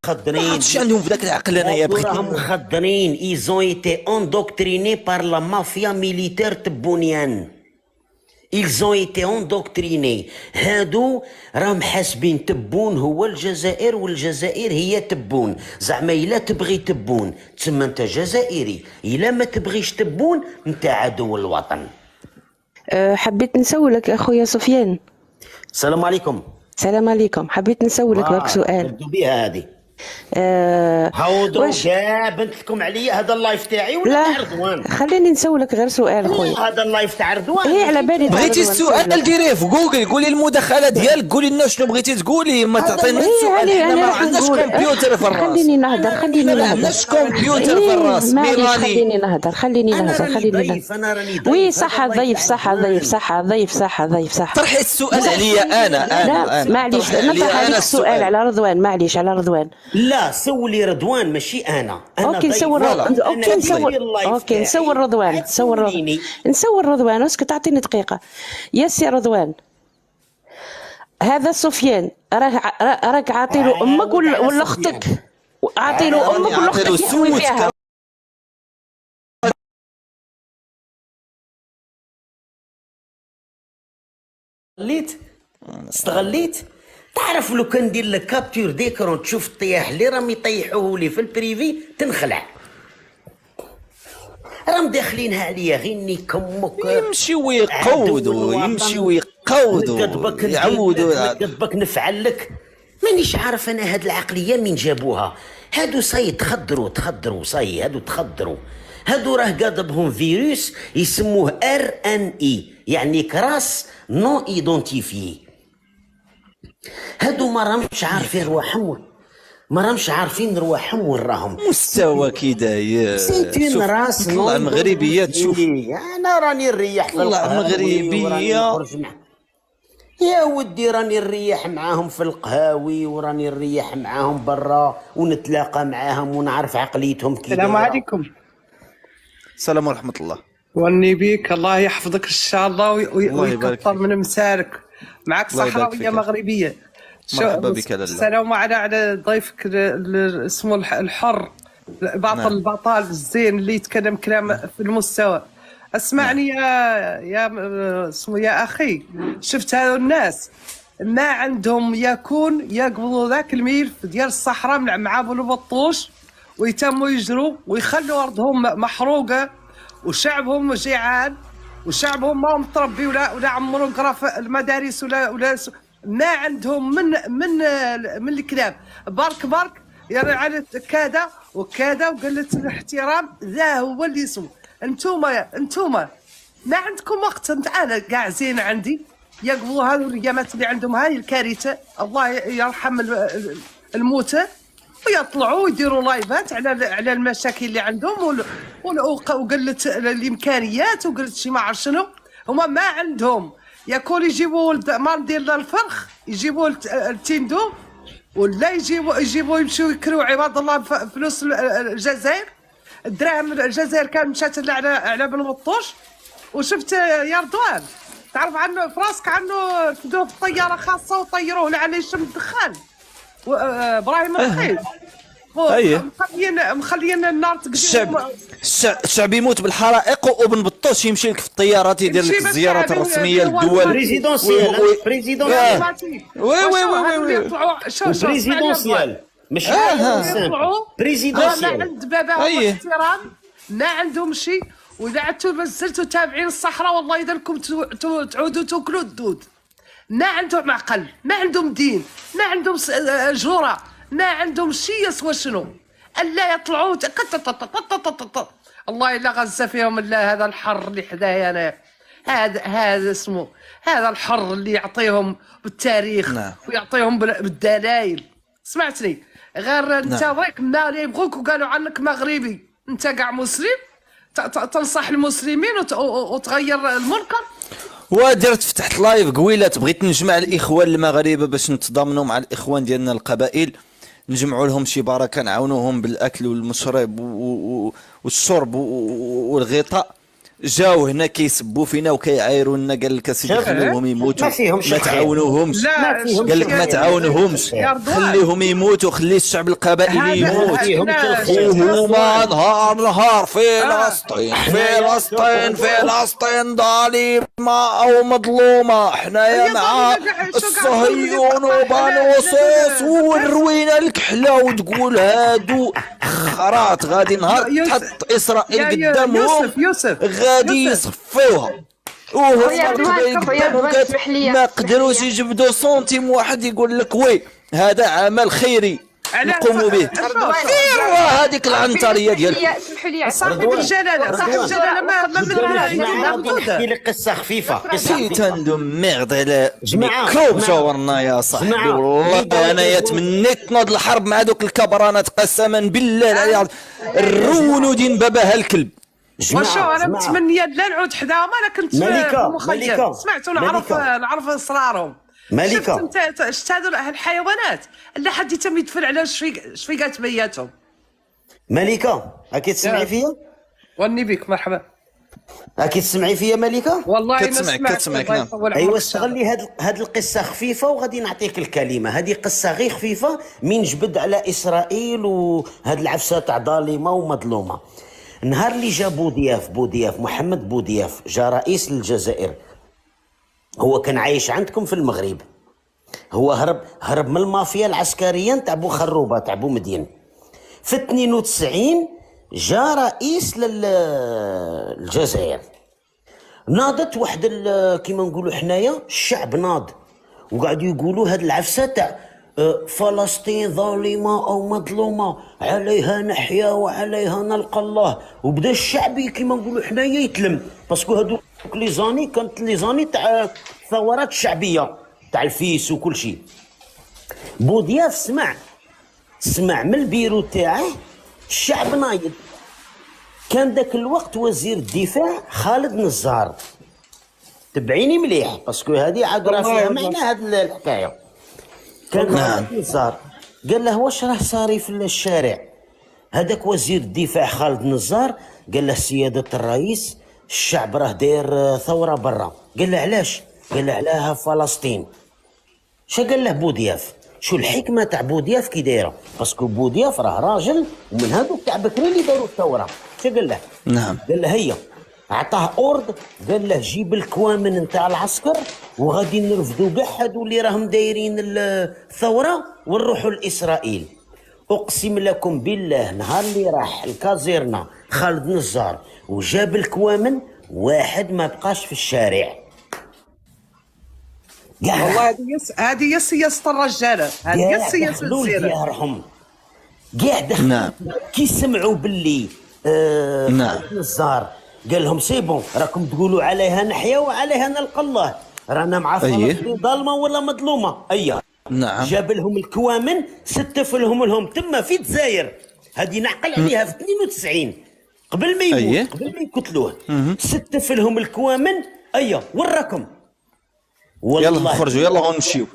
مخدرين. عرفتش عندهم في ذاك العقل انايا بغيت راهم مخدرين. ايزون ايتي اندوكتريني بار لا مافيا ميليتير تبونيان. إلزون إيتي اندوكتريني. هادو راهم حاسبين تبون هو الجزائر والجزائر هي تبون. زعما إلا تبغي تبون تسمى أنت جزائري، إلا ما تبغيش تبون أنت عدو الوطن. حبيت نسولك أخويا سفيان. السلام عليكم. السلام عليكم. حبيت نسولك برك سؤال. نبدو بها هذه. هاودرو كاع بنت لكم عليا هذا اللايف تاعي ولا تاع رضوان؟ خليني نسولك غير سؤال خويا. هذا اللايف تاع رضوان. ايه على بالي. بغيتي السؤال ديريه في جوجل، قولي المداخله ديالك، قولي لنا شنو بغيتي تقولي، ما تعطينا السؤال. حنا ما عندناش كمبيوتر في الراس. خليني نهضر ما عندناش كمبيوتر في الراس ميراني. خليني نهضر خليني نهضر. انا راني ضيف. وي صح ضيف صح ضيف صح ضيف صح ضيف صح. طرحي السؤال عليا انا. لا معليش نطرح عليك السؤال على رضوان. معليش على رضوان. لا سولي رضوان ماشي انا. اوكي نسول اوكي نسول رضوان. نسول رضوان. اسكت اعطيني دقيقه يا سي رضوان. هذا سفيان راك عاطي له امك ولا اختك؟ عاطي له امك ولا اختك يحوي فيها؟ استغليت. تعرف لو كان ندير لك كابتور ديكرون تشوف الطياح اللي راهم يطيحوه لي في البريفي تنخلع. راهم داخلينها عليا غير كمك. يمشي ويقودوا يعودوا. قدبك نفعل لك. مانيش عارف انا هاد العقليه من جابوها. هادو صاي تخدروا صاي. هادو تخدروا. هادو راه قاضبهم فيروس يسموه RNA يعني كراس نو ايدونتيفي. هادو ما راهمش عارفين رواحهم. وين راهم. مستوى كذا يا سيتين راس طلع مغربيه. تشوف انا راني نريح في طلع مغربيه يا ودي. راني نريح معاهم في القهاوي وراني نريح معاهم برا ونتلاقى معاهم ونعرف عقليتهم كيف. السلام عليكم. السلام ورحمه الله. وني بيك. الله يحفظك ان شاء الله ويكثر من مسارك. معك صحراويه مغربيه. مرحبا بك لاله. السلام على ضيفك اسمه الحر البطل الزين اللي يتكلم كلام في المستوى. اسمعني يا اسمه يا اخي. شفت هذو الناس ما عندهم يكون يقبضوا ذاك الملف ديال الصحراء مع ابو البطوش ويتموا يجروا ويخلوا ارضهم محروقه وشعبهم جيعان وشعبهم ما متربي ولا عمرهم قرا في المدارس ولا ما عندهم من الكلام. بارك يعني على كذا وكذا وقلة الاحترام. ذا هو اللي يسوى. انتوما ما عندكم وقت. انا كاع زين عندي يقبضوا هذو الرجامات اللي عندهم هاي الكارثه. الله يرحم الموتى ويطلعوا ويديروا لايفات على المشاكل اللي عندهم وقله الامكانيات وقله شي ما عرف شنو. هما ما عندهم ياكل. يجيبوا مال ديال الفرخ يجيبوا التندو ولا يجيبوا يمشيو يكروا عباد الله فلوس الجزائر. الدراهم الجزائر كان مشات على بن بطوش. وشفت يا رضوان تعرف عنه في راسك عنه رفدوه في طياره خاصه وطيروه لعل يشم الدخان. ابراهيم الرحيل مخليين النار تقدر. الشعب يموت بالحرائق وابن بطوش يمشي لك في الطيارات يدير لك الزيارات الرسميه للدول. بريزيدونسيال بريزيدونسيال مش بريزيدونسيال. ما عند بابا احترام. ما عندهم شيء. واذا عدتوا نزلتوا تابعين الصحراء والله اذا لكم تعودوا تاكلوا الدود. ما عندهم عقل. ما عندهم دين. ما عندهم جوره. ما عندهم شيء يسوى شنو الا يطلعوا الله الا غزه فيهم الله. هذا الحر اللي حدايا انا هذا اسمه هذا الحر اللي يعطيهم بالتاريخ ويعطيهم بالدلائل. سمعتني غير انت ويك ما يبغوك وقالوا عنك مغربي. انت كاع مسلم تنصح المسلمين وتغير المنكر. ودرت فتحت لايف قويلات بغيت نجمع الاخوان المغاربه باش نتضامنوا مع الاخوان ديالنا القبائل. نجمعوا لهم شي بركه نعاونوهم بالاكل والمشرب والشرب والغطاء. جاو هنا كيسبوا فينا وكيعايروا لنا، قال لك اسيدي خليهم يموتوا، ما فيهمش ما الخير. تعاونوهمش، لا قال لك ما تعاونوهمش، يا رضوان. خليهم يموتوا، خلي الشعب القبائلي يموت. وهما نهار فلسطين فلسطين فلسطين ظالمة أو مظلومة، حنايا مع الصهيون وبانوصوص وروينا الكحلة، وتقول هادو خرات غادي نهار تحط إسرائيل قدامهم يوسف غادي يصفوها، وهم يا رضوان اسمح لي، ما قدروش يجبدوا سنتيم واحد يقول لك وي هذا عمل خيري نقوم به. ايوا هذيك العنتريه ديال اسمحوا لي صاحب الجلاله، صاحب الجلاله ما نحكي لك قصه خفيفه، قصه سي تندمرد على جماعة، ميكروب جماعة. شاورنا يا صاحبي، جماعة. والله انايا تمنيت تنوض الحرب مع دوك الكبرانات قسما بالله العلي، الرونو دين باباها الكلب. وشو انا متمنيه لا نعود حداهم، انا كنت ملكة، مخيم ملكة، سمعت ملكة. نعرف اسرارهم. ملكة. شفت انت شفت هذو الحيوانات لا حد يتم يدفن على شفيقات بياتهم. ملكه اكيد تسمعي فيا، وني بك مرحبا. اكيد تسمعي فيا ملكه. والله ما كتسمعك، سمعت. كتسمعك، الله نعم. يطول عمرك. ايوا استغلي هاد القصه خفيفه وغادي نعطيك الكلمه. هذه قصه غير خفيفه من جبد على اسرائيل وهاد العفسه تاع ظالمه ومظلومه. نهار اللي جا بوضياف محمد بوضياف جا رئيس للجزائر، هو كان عايش عندكم في المغرب، هو هرب من المافيا العسكريه تاع بو خروبه تاع بو مدين. في 92 جا رئيس للجزائر، ناضت واحد كيما نقولوا حنايا الشعب ناض، وقعدوا يقولوا هاد العفسه تاع فلسطين ظالمه او مظلومه، عليها نحيا وعليها نلقى الله. وبدا الشعب كيما نقولوا حنايا يتلم، باسكو هادوك لي زاني كانت لي زاني تاع الثورات الشعبيه تاع الفيس وكل شيء. بوضياف سمع من البيرو تاعه الشعب نايض. كان ذاك الوقت وزير الدفاع خالد نزار، تبعيني مليح باسكو هذه عاد راه فيها معنى هذه الحكايه. كان خالد نزار قال له واش راه صاري في الشارع؟ هذاك وزير الدفاع خالد نزار قال له سياده الرئيس الشعب راه داير ثوره برا. قال له علاش؟ قال له علىها فلسطين. شا قال له بوضياف؟ شو الحكمه تاع بوضياف كي دايره؟ باسكو بوضياف راه راجل ومن هذوك تاع بكري اللي داروا الثوره. شا قال له؟ نعم. قال له هيا، عطاه اورد، قال له جيب الكوامن نتاع العسكر وغادي نرفدوا كاع هادو اللي راهم دايرين الثوره ونروحوا لاسرائيل. اقسم لكم بالله نهار اللي راح الكازيرنا خالد نزار وجاب الكوامن واحد ما بقاش في الشارع. والله هذه هي سياسه الرجاله، هذه هي سياسه الزينه. ديارهم كاع دخلوا. نعم. كي سمعوا باللي نعم. نزار قال لهم سي بون راكم تقولوا عليها نحيا وعليها نلقى الله، رانا مع فلسطين ظالمه ولا مظلومه. اييه. نعم. جاب لهم الكوامن، ستف لهم تما في الجزائر. هذه نعقل عليها في 92 قبل ما يموت، قبل ما يقتلوه. ستف لهم الكوامن. اييه وراكم. يلا خرجوا يلا غنمشيو.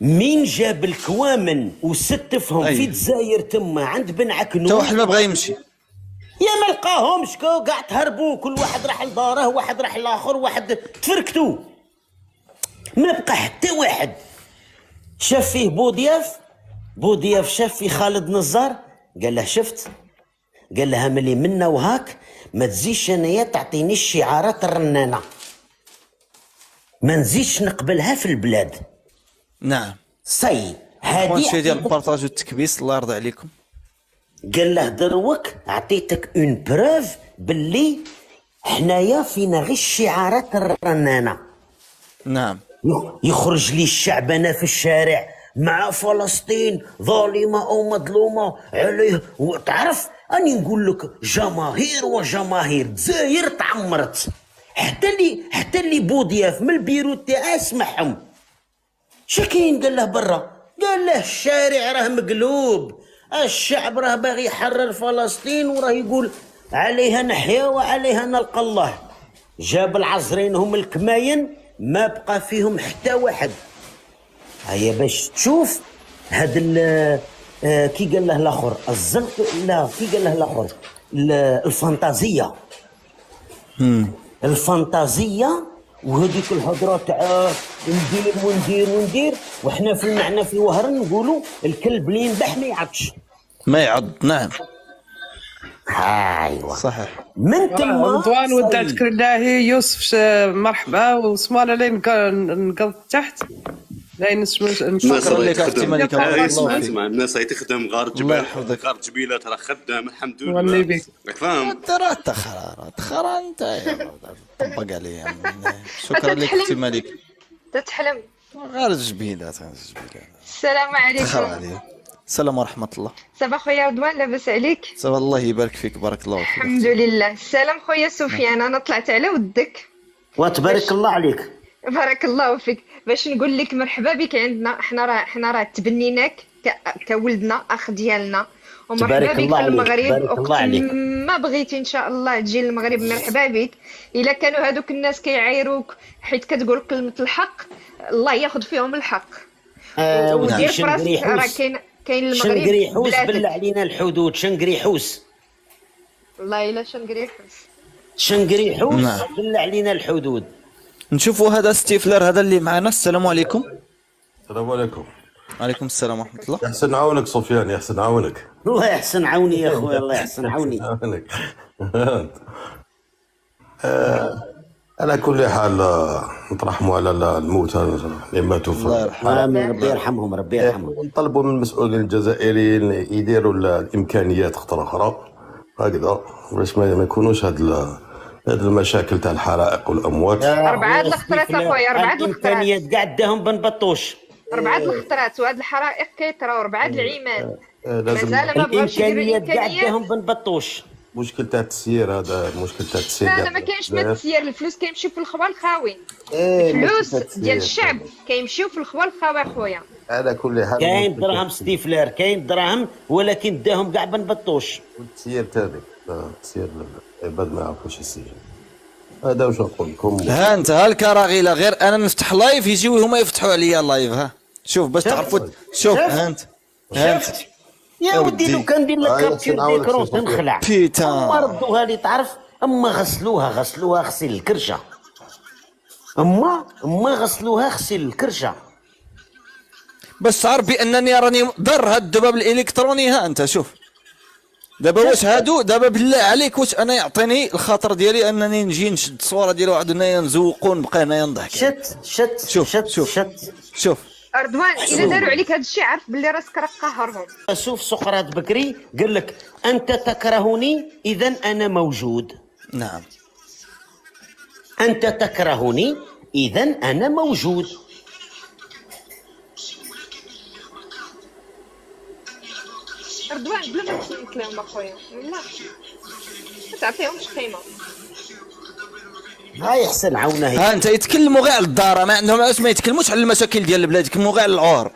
مين جاب الكوامن وستفهم في الجزائر تما عند بن عكنون، تا واحد ما بغى يمشي يا ما لقاهمش كاع تهربوا، كل واحد راح لداره، واحد راح لاخر، واحد تفركتوا، ما بقى حتى واحد. شاف فيه بوضياف شاف فيه خالد نزار قال له شفت، قال لها ملي منا وهاك ما تزيدش انايا تعطيني الشعارات الرنانه، ما نزيدش نقبلها في البلاد. نعم. صي هذه شي ديال هذه البارطاج والتكبيس الله يرضى عليكم. قال له دروك عطيتك اون بروف باللي حنايا فينا غير الشعارات الرنانه. نعم. يخرج لي الشعب انا في الشارع مع فلسطين ظالمه او مظلومه عليه، وتعرف اني نقول لك جماهير وجماهير الجزائر تعمرت، حتى اللي بوضياف من البيرو تاعه سمعهم. شكين قال له برا، قال له الشارع راه مقلوب، الشعب راه باغي يحرر فلسطين وراه يقول عليها نحيا وعليها نلقى الله. جاب العزرين هم الكماين ما بقى فيهم حتى واحد. هيا باش تشوف هاد كي قال له الاخر الزنق، لا كي قال له الاخر الفانتازيه. الفانتازيه وهذيك الهضره تاع ندير وندير وندير، وحنا في المعنى في الوهران نقولوا الكلب اللي ينبح ما يعطش. ما يعض. نعم ايوا صحيح. من تما رضوان وداتك الله يوسف مرحبا وسمالة لين نقل تحت لين شكرا لك اختي ملكه. اسمع الناس هي تخدم غار جبال، غار جبيلات راه خدام الحمد لله. فاهم راه تخرا انت طبق عليا. شكرا لك اختي ملكه. تتحلم. غير جبيلات السلام تخرا عليكم. عليا. السلام ورحمه الله. صباح خويا رضوان، لاباس عليك؟ صباح الله يبارك فيك. بارك الله فيك. الحمد لله. السلام خويا سفيان، انا طلعت على ودك. وتبارك الله عليك. بارك الله فيك. باش نقول لك مرحبا بك عندنا، احنا راه تبنيناك كولدنا اخ ديالنا، ومرحبا بك في المغرب. وقت ما بغيتي ان شاء الله تجي للمغرب مرحبا بك. الا كانوا هذوك الناس كيعايروك حيت كتقول كلمه الحق، الله ياخذ فيهم الحق. ودير فراسك راه كاين المغرب شنقريحوس بالله علينا الحدود. شنقريحوس والله الا شنقريحوس بالله علينا الحدود. نشوفوا هذا ستيفلر هذا اللي معنا. السلام عليكم. السلام عليكم. وعليكم السلام ورحمه الله. يحسن عونك سفيان، يحسن عونك. الله يحسن عوني يا خويا، الله يحسن عوني. على كل حال نترحموا على الموتى اللي ماتوا في الله يرحمه. آمين. ربي يرحمهم ربي يرحمهم. نطلبوا من المسؤولين الجزائريين يديروا الامكانيات اخرى هكذا باش ما يكونوش هاد المشاكل تاع الحرائق والاموات. 4 الخطرات اخويا، 4 الخطرات. الامكانيات كاع داهم بن بطوش. 4 الخطرات، وهاد الحرائق كيطراو 4 العمال. لازم مازال ما بغاوش يديروا الامكانيات كاع الامكانيات. داهم بن بطوش. مشكل تاع التسيير، هذا مشكل تاع التسيير. لا ما كاينش ما تسير، الفلوس كيمشيو في الخوا الخاوي. الفلوس ديال الشعب كيمشيو في الخوا الخاوي اخويا. على كل حال كاين دراهم ستيفلر، كاين دراهم ولكن داهم كاع بن بطوش. التسيير تاعك التسيير العباد ما يعرفوش يسيروا. هذا واش نقول لكم. ها انت ها الكراغيله، غير انا نفتح لايف يجيو هما يفتحوا عليا اللايف. ها شوف باش تعرفوا. شوف ها انت يا ودي لو كان ندير لك كابتشر ديكرون تنخلع. بيتا اما ردوها لي تعرف، اما غسلوها غسل الكرشه. اما غسلوها غسل الكرشه باش تعرف بانني راني ضر هاد الدباب الالكتروني. ها انت شوف دابا واش هادو دابا بالله عليك واش انا يعطيني الخاطر ديالي انني نجي نشد الصوره ديال واحد هنايا نزوقو نبقى هنايا نضحك. شت شوف رضوان الا داروا عليك هذا الشيء عرف باللي راسك راك قاهرهم. شوف سقراط بكري قال لك انت تكرهني اذا انا موجود. نعم انت تكرهني اذا انا موجود. رضوان بلا ما تسلمك لهم اخويا، والله ما تعطيهمش قيمه. هاي احسن عونه هي. ها انت يتكلموا غير على الدار، ما عندهم علاش ما يتكلموش على المشاكل ديال البلاد، يتكلموا غير على العور.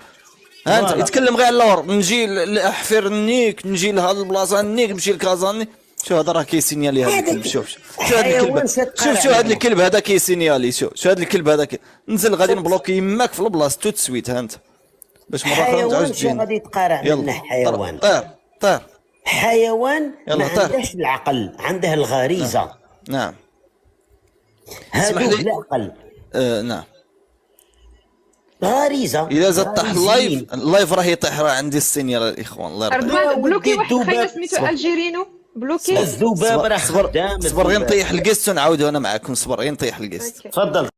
ها انت يتكلم غير على العور، نجي لاحفر النيك، نجي لهاد البلاصه النيك، نمشي لكازا. شو هذا راه كيسينيالي هذا الكلب. شوف هذا الكلب، شوف هذا الكلب هذا كيسينيالي. شوف هذا الكلب هذا نزل غادي نبلوكي يماك في البلاصه توت سويت. ها انت باش مره اخرى ما تعاودش تجينا. غادي يتقارع منه حيوان. طير حيوان ما عندهش العقل، عنده الغريزه. نعم هذا العقل. نعم غريزه. اذا زاد طاح اللايف راه يطيح. راه عندي السينيال الاخوان الله يرحمه. رضوان بلوكي واحد خاينه سميتو الجيرينو بلوكي. الذباب راه خدام. صبر غير نطيح الكيست ونعاودو انا معاكم. صبر غير نطيح الكيست. تفضل.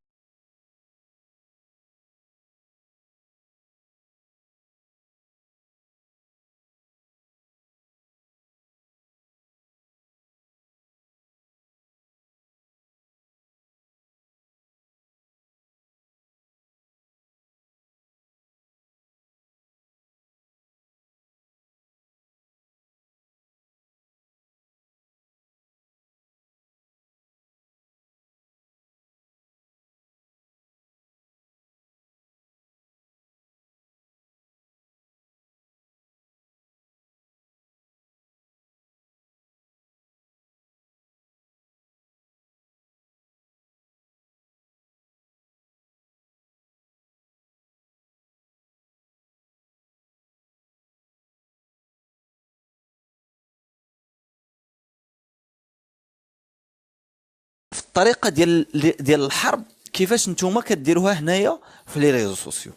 الطريقه ديال الحرب كيفاش نتوما كديروها هنايا في لي ريزو سوسيو،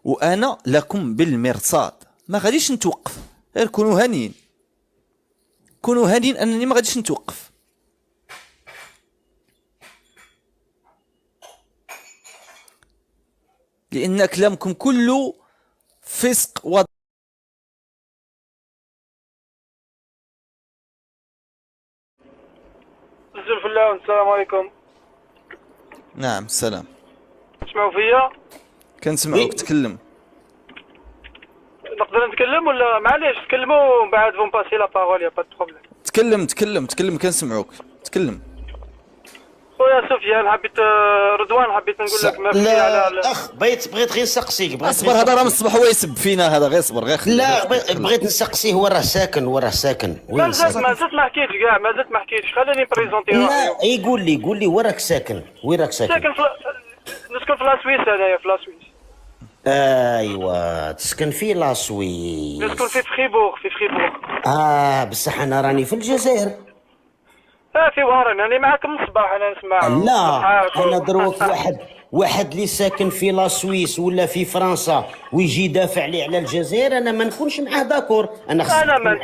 وانا لكم بالمرصاد ما غاديش نتوقف، غير كونوا هانيين، كونوا هانيين انني ما غاديش نتوقف. لان كلامكم كله فسق زول في الله. السلام عليكم. نعم السلام. تسمعوا فيا؟ كنسمعوك تكلم. نقدر نتكلم ولا معليش تكلموا ومن بعد فون باسي لا بارول يا با دو بروبليم. تكلم كنسمعوك تكلم. خويا سفيان حبيت رضوان حبيت نقول لك ميرسي على الاخ بغيت غير نسقسيك. اصبر هذا راه من الصباح هو يسب فينا هذا، غير صبر غير لا بغيت نسقسيه، هو راه ساكن وين ساكن؟ ما زلت ما حكيتش كاع، ما زلت ما حكيتش، خليني بريزونتي روحي. لا قول لي وين راك ساكن؟ ساكن نسكن في لا سويس انايا في لا سويس. ايوا تسكن في لا سويس. نسكن في فخيبور بصح انا راني في الجزائر. في وهران راني معاكم من الصباح انا نسمع. لا انا دروك واحد اللي ساكن في لا سويس ولا في فرنسا ويجي يدافع لي على الجزائر، انا ما نكونش معاه داكور. انا ما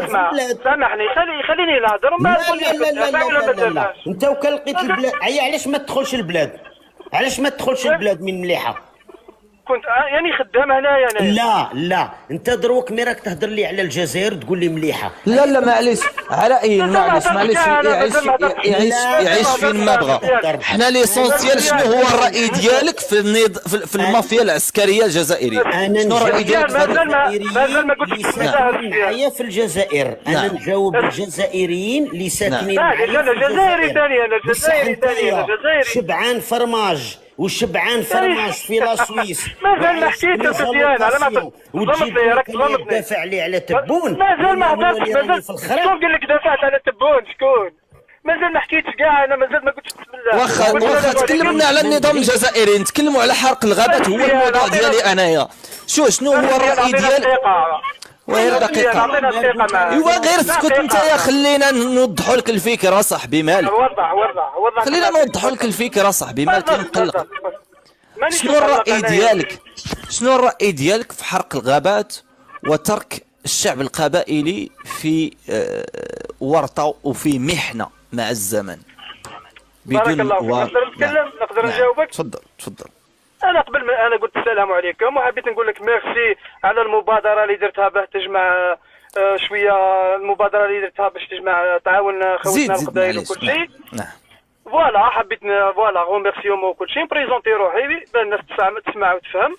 اسمع سامحني خليني نهضر وما نقول لك لا انت وكان لقيت البلاد. علاش ما تدخلش البلاد؟ علاش ما تدخلش البلاد من مليحه؟ كنت يعني خدام هنايا انا. لا انت دروك مي راك تهضر لي على الجزائر تقول لي مليحه. لا معليش على معليش يعيش فين ما بغى. حنا ليسونسيال شنو هو الراي ديالك في المافيا العسكريه الجزائريه؟ شنو الراي ديالك؟ مازال ما قلتش معايا في الجزائر. انا نجاوب الجزائريين اللي ساكنين. انا جزائري ثاني. شبعان فرماج وشبعان فرماج في لا سويس. مازال ما حكيت يا سفيان على ما ظلمتني، راك ظلمتني. دافع لي على تبون. مازال ما هضرتش. مازال شكون قال لك دافعت على تبون؟ شكون؟ مازال ما حكيتش كاع. انا مازال ما قلتش بسم الله. واخا تكلمنا على النظام الجزائري، نتكلموا على حرق الغابات. هو الموضوع ديالي انايا. شنو هو الراي ديالك؟ غير دقيقة. ايوا غير اسكت انت يا، خلينا نوضحوا لك الفكرة صاحبي مالك. وضح خلينا نوضحوا لك الفكرة صاحبي مالك مقلق. شنو الرأي ديالك في حرق الغابات وترك الشعب القبائلي في ورطة وفي محنة مع الزمن بدون نقدر نتكلم؟ نقدر نجاوبك؟ تفضل. انا قبل ما انا قلت السلام عليكم وحبيت نقول لك ميرسي على المبادره اللي درتها باه تجمع شويه. المبادره اللي درتها باش تجمع تعاون خوتنا القبائل وكل شيء. نعم فوالا حبيت فوالا غوميرسيوم وكل شيء بريزونتي روحي باه الناس تسمع وتفهم.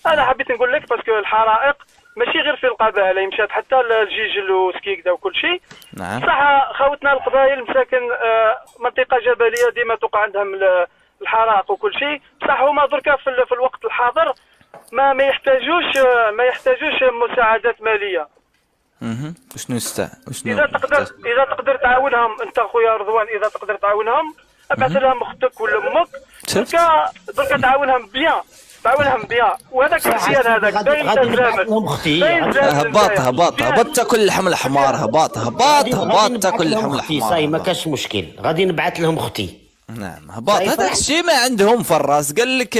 انا حبيت نقول لك باسكو الحرائق ماشي غير في القبائل، مشات حتى للجيجل وسكيكدا وكل شيء. نعم صح خوتنا القبائل مساكن منطقه جبليه ديما توقع عندهم الحرائق وكل شيء، بصح هما دركا في الوقت الحاضر ما يحتاجوش مساعدات ماليه. شنو اذا تقدر تعاونهم انت خويا رضوان، اذا تقدر تعاونهم ابعث لهم اختك ولا امك. دركا تعاونهم بيان وهذاك مزيان. هذاك باين نبعث لهم اختي. هبط تاكل اللحم الحمار. هبط تاكل اللحم الحمار. صاي ما كاش مشكل، غادي نبعث لهم اختي. نعم هباط. هذاك الشيء ما عندهم فراس قال لك.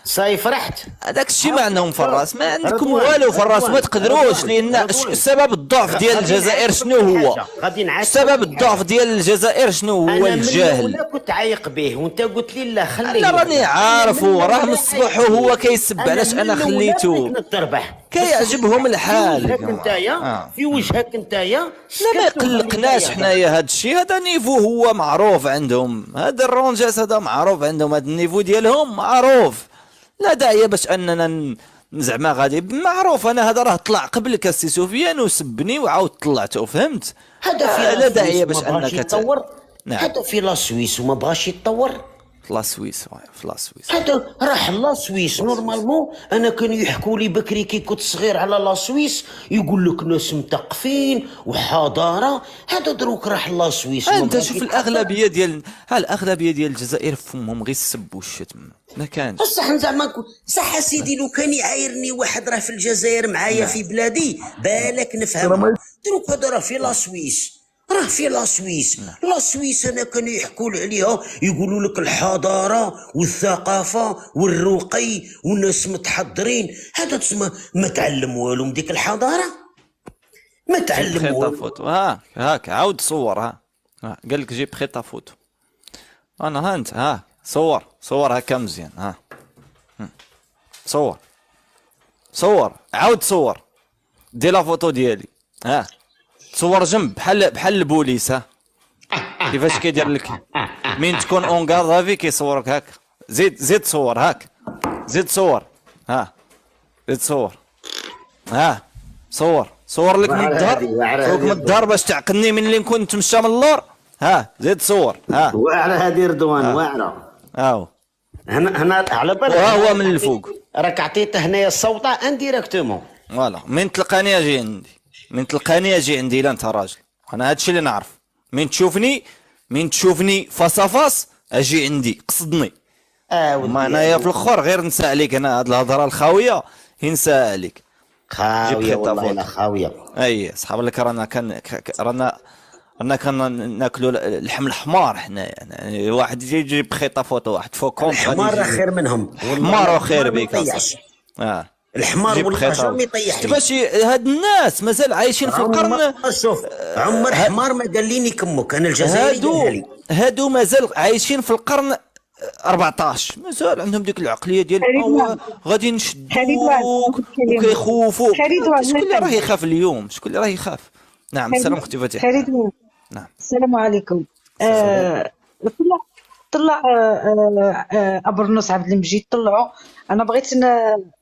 صاي فرحت. هذاك الشيء ما عندهم فراس، ما عندكم والو فراس، ما تقدروش. لان سبب الضعف ديال الجزائر شنو هو؟ سبب الضعف ديال الجزائر شنو هو؟ الجهل. انا كنت عايق به وانت قلت لي لا خليه. انا راني عارفه، راه من الصبح وهو كيسب علاش انا خليته. كيعجبهم الحال نتايا في وجهك نتايا. لا ما يقلقناش حنايا هذا الشيء. هذا نيفو هو معروف عندهم، هذا الرونجاس هذا معروف عندهم، هذا النيفو ديالهم معروف. لا داعي باش اننا زعما غادي معروف. انا هذا راه طلع قبلك السي سفيان وسبني وعاود طلعته، فهمت؟ هذا في لا داعي باش انك تطور. هذا في لا سويس وما بغاش يتطور. في لا سويس هذا راح لا سويس نورمالمون. انا كانوا يحكوا لي بكري كي كنت صغير على لا سويس، يقول لك ناس مثقفين وحضاره. هذا دروك راح لا سويس. انت شوف الاغلبيه ديال الجزائر فمهم غير السب والشتم، ما كانش. بصح زعما نقول صح سيدي، لو كان يعايرني واحد راه في الجزائر معايا في بلادي بالك نفهم. دروك هذا راه في لا سويس راه في لا سويس. لا سويس انا كانوا يحكوا عليها، يقولوا لك الحضاره والثقافه والرقي والناس متحضرين. هذا تسمى ما تعلم والو من ديك الحضاره، ما تعلم خيطه والو. فوتو هاك عاود صور. قال لك جيب خيطه فوتو. انا انت صور هكا مزيان. صور عاود صور، دي لا فوتو ديالي. تصور جنب بحال البوليس. كيفاش كيدير لك من تكون اون كازافي كيصورك هاك. زيد صور هاك، زيد صور. زيد صور. صور لك من الظهر، فوق من الظهر باش تعقلني من اللي نكون نتمشى من اللور. زيد صور. واعره هذه رضوان، واعره. هنا على بالك هو من الفوق راك عطيته هنايا الصوته انديريكتومون. فوالا من تلقاني اجي عندي. لا انت راجل، انا هادشي اللي نعرف. من تشوفني فاس اجي عندي، قصدني. ما انايا في الاخر غير نسى عليك. انا هاد الهضره الخاويه ينسى عليك. خاويه والله الا خاويه. صحاب لك رانا كان ناكلوا اللحم الحمار حنايا. يعني واحد يجي يجيب خيطه فوتو، واحد فوق كونت الحمار خير منهم. الحمار خير بك. الحمار والحجر ما يطيح. كيفاش هاد الناس مازال عايشين في القرن؟ شوف عمر حمار ما قال لي كمك، انا الجزائري. هادو مازال عايشين في القرن 14، مازال عندهم ديك العقليه ديال غادي نشدوك وكيخوفوا. شكون اللي راه يخاف اليوم؟ شكون اللي راه يخاف؟ نعم. السلام اختي فاتحه. نعم السلام عليكم. طلع أبرنوس عبد المجيد طلعوا. انا بغيت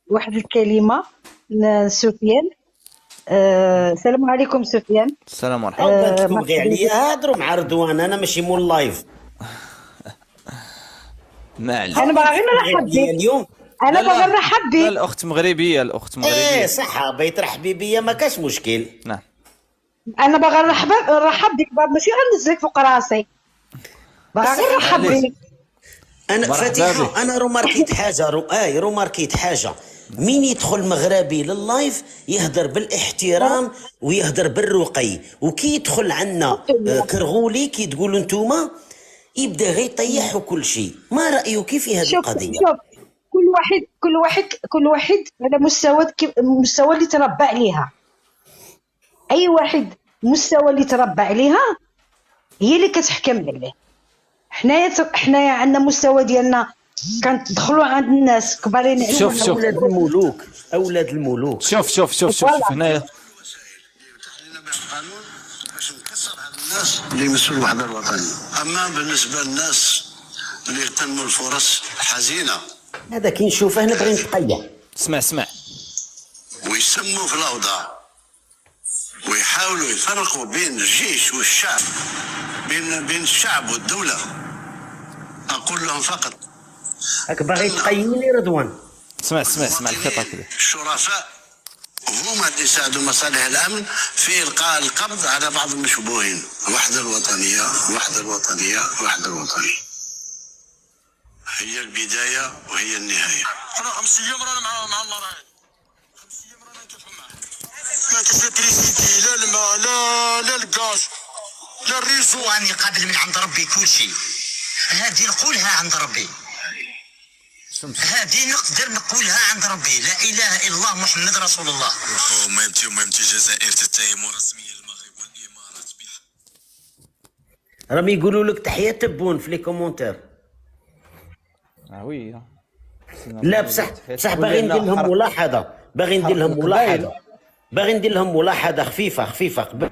واحد الكلمه لسفيان. السلام عليكم سفيان. السلام عليكم. تبغي عليا هضروا مع رضوان، انا ماشي مول لايف. انا باغي نرحب بك اليوم. انا باغي نرحب بك. الاخت مغربيه. صح، بغيت ترحبي بيا ما كاش مشكل. نعم انا باغي نرحب بك، ماشي غنزلك فوق راسي، باغي نرحب بك. انا فاتحه، انا روماركيت حاجه. مين يدخل مغربي لللايف يهدر بالاحترام ويهدر بالرقي، وكي يدخل عنا كرغولي كي تقولوا نتوما يبدا غير يطيح وكل شيء. ما رايك في هذه القضيه؟ شوف كل واحد على مستوى اللي تربى عليها. اي واحد مستوى اللي تربى عليها هي اللي كتحكم عليه. حنايا عندنا مستوى ديالنا، كندخلوا عند الناس كبارين. شوف اولاد الملوك. شوف هنايا اللي يمثلوا الوحدة الوطنية. أما بالنسبة للناس اللي يغتنموا الفرص الحزينة، هذا كي نشوفه نبغي نتقيا. اسمع ويسموا في الأوضاع ويحاولوا يفرقوا بين الجيش والشعب، بين الشعب والدولة. أقول لهم فقط هاك باغي تقيمني رضوان. اسمع الخطة كذا. الشرفاء هما اللي يساعدوا مصالح الامن في القاء القبض على بعض المشبوهين. الوحده الوطنيه هي البدايه وهي النهايه. انا 5 ايام رانا مع الله. 5 ايام رانا نكافحوا معاه. ما كاش التريسيتي، لا الماء، لا الغاز، لا الريزو. راني قابل من عند ربي كل شيء. هذه نقولها عند ربي، هذه نقدر نقولها عند ربي. لا اله الا الله محمد رسول الله. وما يمتي الجزائر تتهم رسميا المغرب والامارات راهم يقولوا لك تحية تبون في لي كومونتير. وي لا بصح باغي ندير لهم ملاحظة خفيفة قبل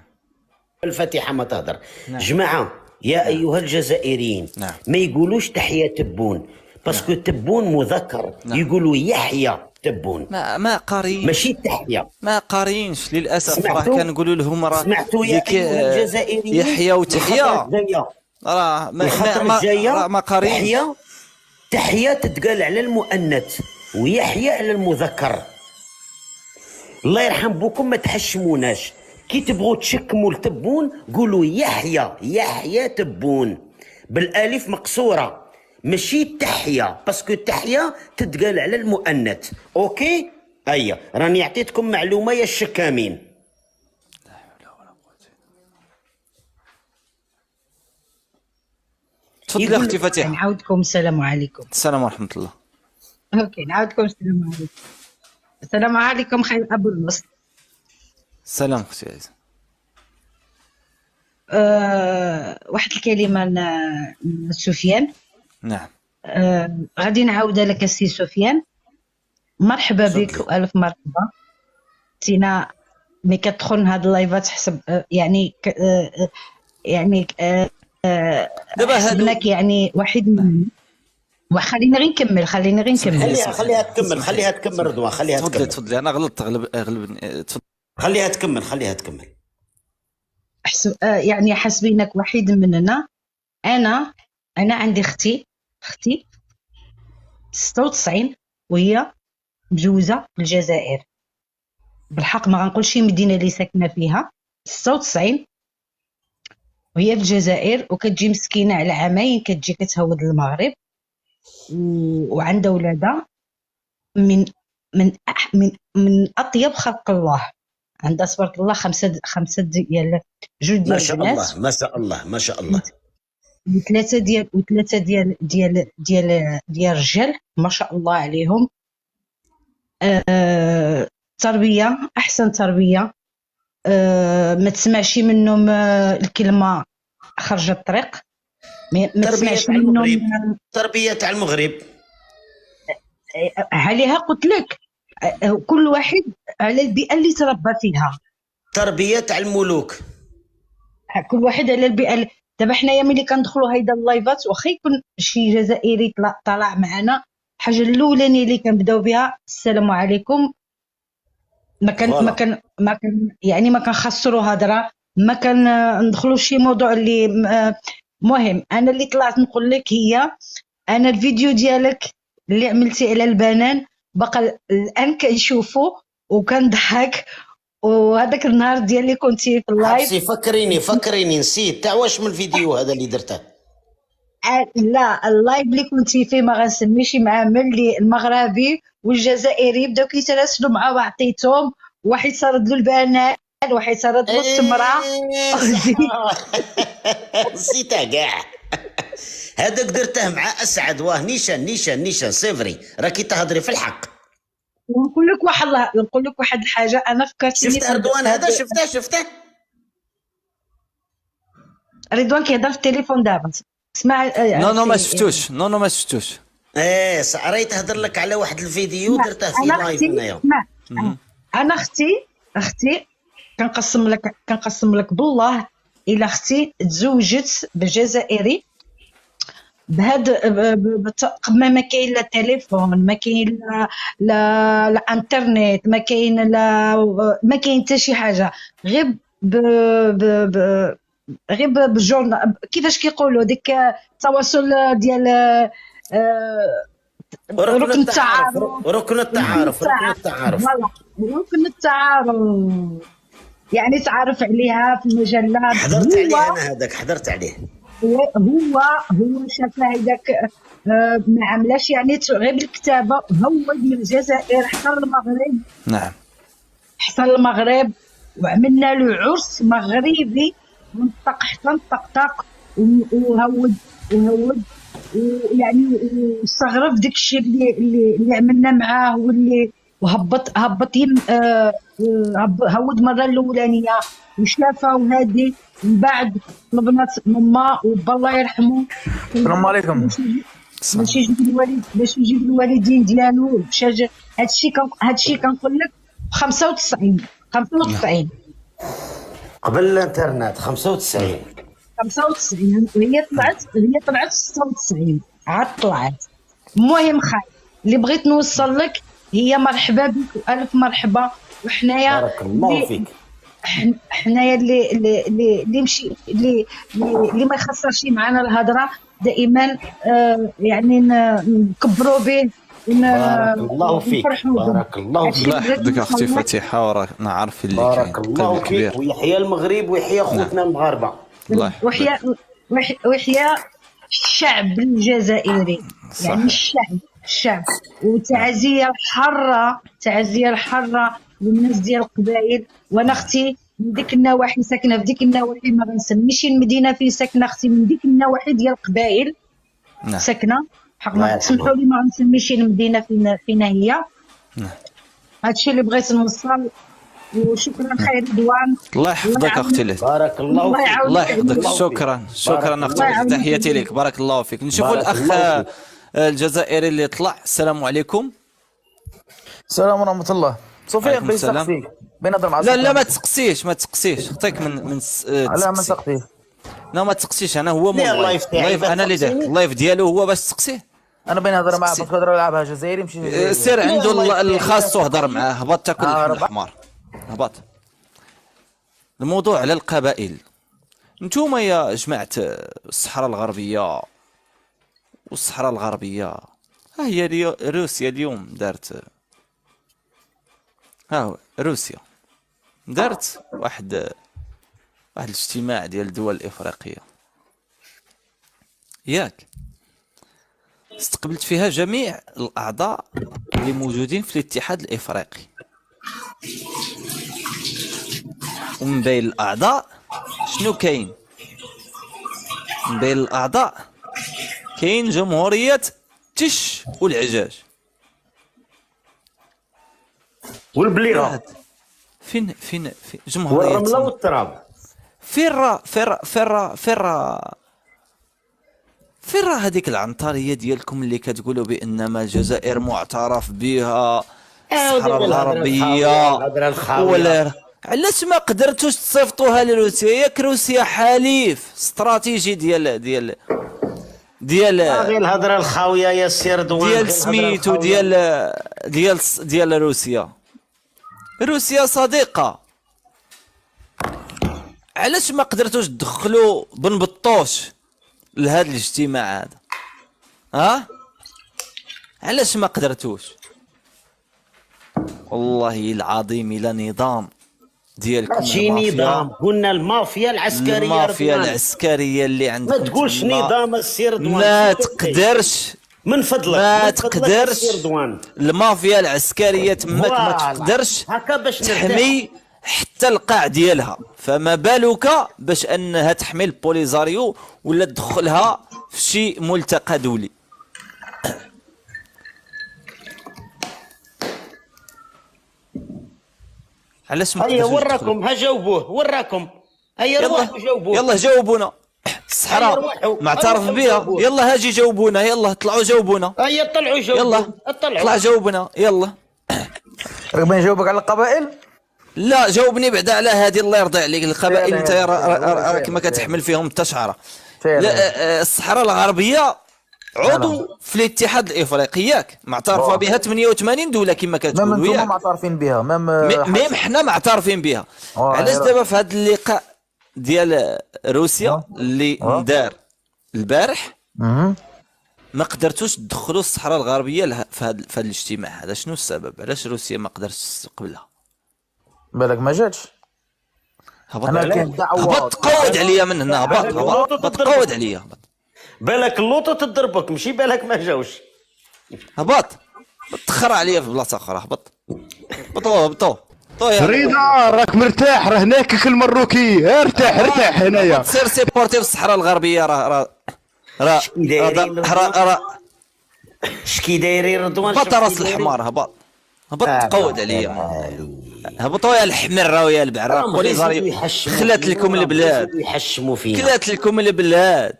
الفاتحة ما تهدر. جماعة يا أيها الجزائريين، ما يقولوش تحية تبون، باسكو تبون مذكر. يقولوا يحيى تبون. ما قارين، ماشي تحية. ما قارينش للاسف. راه كنقولوا لهم راه سمعتوا يا أيها الجزائريين يحيى وتحية، راه ما قارينش. تحية تتقال على المؤنث ويحيى على المذكر. الله يرحم بكم ما تحشموناش. كي تبغوا تشكموا لتبون قولوا يحيى تبون بالالف مقصوره، ماشي تحية، باسكو تحية تتقال على المؤنث. اوكي راني عطيتكم معلومه يا الشكامين. تفضلي اختي فاتحه. نعاودكم السلام عليكم. السلام ورحمه الله. اوكي نعاودكم السلام عليكم. السلام عليكم خير ابو الوسط. السلام اختي عزيزه. واحد الكلمه لسفيان. نعم. غادي نعاودها لك السي سفيان. مرحبا بك والف مرحبا. تينا ملي كتدخل لهاد اللايفات حسب دابا حسبناك يعني واحد من وخليني غير نكمل خليها تكمل رضوان، خليها تكمل. تفضلي انا غلطت غلبني. خليها تكمل. يعني حاسبينك واحد مننا. انا عندي اختي 96 وهي مجوزه في الجزائر. بالحق ما غنقولش المدينه اللي ساكنه فيها. 96 وهي في الجزائر، وكتجي مسكينه على عامين كتجي كتهود للمغرب، وعندها ولادها من اطيب خلق الله. عندها تبارك الله خمسه ديال جوج ديال البنات ما شاء الله وثلاثه ديال الرجال ما شاء الله عليهم. تربيه احسن تربيه. ما تسمعش منهم الكلمه خرج الطريق. ما تسمعش منهم. تربيه تاع المغرب عليها قلت لك كل واحد على البيئه اللي تربى فيها. تربيه تاع الملوك كل واحد على البيئه. دابا حنايا ملي كندخلوا هيدا اللايفات واخا يكون شي جزائري طلع معنا، الحاجه الاولانيه اللي كنبداو بها السلام عليكم. ما كان يعني ما كنخسروا هضره، ما كندخلوا شي موضوع اللي مهم. انا اللي طلعت نقول لك هي انا الفيديو ديالك اللي عملتي على البنان بقى الان كنشوفو وكنضحك. وهذاك النهار ديال اللي كنتي في اللايف فكريني نسيت تاع واش من الفيديو هذا اللي درته. لا اللايف اللي كنتي فيه ما غنسميش مع ملي المغربي والجزائري بداو كيتراسلوا مع بعضيتهم، واحد صارد له البنان واحد صارد له التمره. نسيتها كاع. هذاك درته مع اسعد. واه نيشان سيفري راكي تهضري في الحق. ونقول لك واحد الحاجه انا فكرتني. شفت رضوان هذا؟ شفته رضوان كيهضر في التليفون دابا. اسمع. نو ما شفتوش. ما شفتوش. راه تهضر لك على واحد الفيديو درته في لايف هنايا. انا اختي كنقسم لك بالله الا اختي تزوجت بالجزائري بهاد قبل ما كاين لا تليفون، ما كاين لا انترنت، ما كاين حتى شي حاجه، غير بالجورنال كيفاش كيقولوا ديك التواصل ديال ركن التعارف. يعني تعرف عليها في المجلات. حضرت عليه. هو شاف هيداك ما عملاش يعني غير بالكتابه. هو من الجزائر حتى المغرب. نعم. حتى المغرب وعملنا له عرس مغربي من طق حتى طق وهود ويعني استغرب داك الشيء اللي عملنا معاه. واللي وهبط هود مره الاولانيه وشافها وهادي. من بعد طلبنا ماما وبا الله يرحمه. السلام عليكم. باش يجيب الوالدين ديالو. هادشي كنقول لك 95 قبل الانترنت. 95 وهي طلعت 96 عاد طلعت. المهم خاي اللي بغيت نوصل لك هي مرحبا بك والف مرحبا. وحنايا بارك الله فيك. حنايا اللي مشي اللي ما يخسرش معنا الهضره دائما يعني نكبروا به. بارك الله فيك. بارك الله فيك. الله يحفظك اختي فاتحه. وراك نعرف اللي بارك الله فيك. ويحيى المغرب ويحيى خوتنا المغاربه. ويحيى الشعب الجزائري. يعني الشعب. وتعزيه الحاره للناس ديال القبائل. وانا اختي من ديك النواحي ساكنه في ديك النواحي، ما غنسميش المدينه فين ساكنه اختي، من ديك النواحي ديال القبائل. ساكنه حق ما تسمحوا لي ما نسميش المدينه فينا هي. هادشي اللي بغيت نوصل. وشكرا خير رضوان. الله يحفظك اختي ليلى. بارك الله فيك. الله يحفظك. شكرا اختي، تحياتي لك. بارك الله فيك. نشوفوا الاخ الجزائري اللي طلع. السلام عليكم. السلام ورحمه الله. سفيان بغيت نسقسيك بنهضر مع لا ما تسقسيش خطيك من لا ما نسقسيه. لا ما تسقسيش. انا هو اللايف انا اللي داير اللايف ديالو هو باش تسقسيه. انا بغيت نهضر معاه باسكو هضر يلعبها جزائري ماشي جزائري. سير عنده الخاص وهضر معاه. هبط تاكل اللحم الحمار. هبط. الموضوع على القبائل. نتوما يا جماعة الصحراء الغربية والصحراء الغربية، ها هي روسيا اليوم دارت، ها هو روسيا دارت واحد الاجتماع ديال الدول الافريقية، ياك استقبلت فيها جميع الاعضاء اللي موجودين في الاتحاد الافريقي، ومن بين الاعضاء شنو كاين؟ من بين الاعضاء كاين جمهورية تش والعجاج والبليغة. فين جمهورية والرملة والتراب. فين هذيك العنطرية ديالكم اللي كتقولوا بان ما الجزائر معترف بها الصحراء الغربية ولا علاش ما قدرتوش تصيفطوها لروسيا؟ ياك روسيا حليف استراتيجي ديال غير الهضره الخاويه يا سي رضوان، ديال سميتو ديال روسيا صديقه. علاش ما قدرتوش تدخلوا بن بطوش لهذا الاجتماع هذا؟ ها علاش ما قدرتوش؟ والله العظيم الى نظام ديالكم ماشي نظام، قلنا المافيا العسكريه اللي عندكم. ما تقولش نظام السي رضوان، ما تقدرش من فضلك ما تقدرش المافيا العسكريه تماك ما تقدرش تحمي حتى القاع ديالها، فما بالك باش انها تحمي البوليزاريو ولا تدخلها في شي ملتقى دولي. علاش ما هيا وراكم، ها جاوبوه وراكم. هيا روحوا جاوبوه. يلا جاوبونا. الصحراء معترف بها. يلا هاجي جاوبونا. يلا طلعوا جاوبونا. هيا طلعوا جاوبونا. يلا طلع جاوبنا. يلا رغم نجاوبك على القبائل. لا جاوبني بعدا على هذه الله يرضي عليك. القبائل انت راك ما كتحمل فيهم حتى شعره. الصحراء الغربيه عضو في الاتحاد الافريقي، ياك معترفه بها 88 دوله كما كتقولوا، ياك معترفين بها ميم حنا معترفين بها. علاش دابا في هذا اللقاء ديال روسيا اللي دار البارح ما قدرتوش تدخلوا الصحراء الغربيه في هذا الاجتماع هذا؟ شنو السبب؟ علاش روسيا ما قدرتش تستقبلها؟ بالك ما جاتش. هبط تقود عليا من هنا. هبط تقود عليا. بالك اللوطو تضربك، ماشي بالك ما جاوش. هبط تخرع عليا في بلاصه اخرى. هبطوا رضا راك مرتاح، راه هناك المروكي. ارتاح هنايا. سير سيبورتي في الصحراء الغربيه. راه شكي دايرين رضوان؟ هبط راس الحمار. هبط تقود عليا. هبطوا يا الحمر ويا البعراء. بوليزاريو خلات لكم البلاد، يحشموا فينا، خلات لكم البلاد.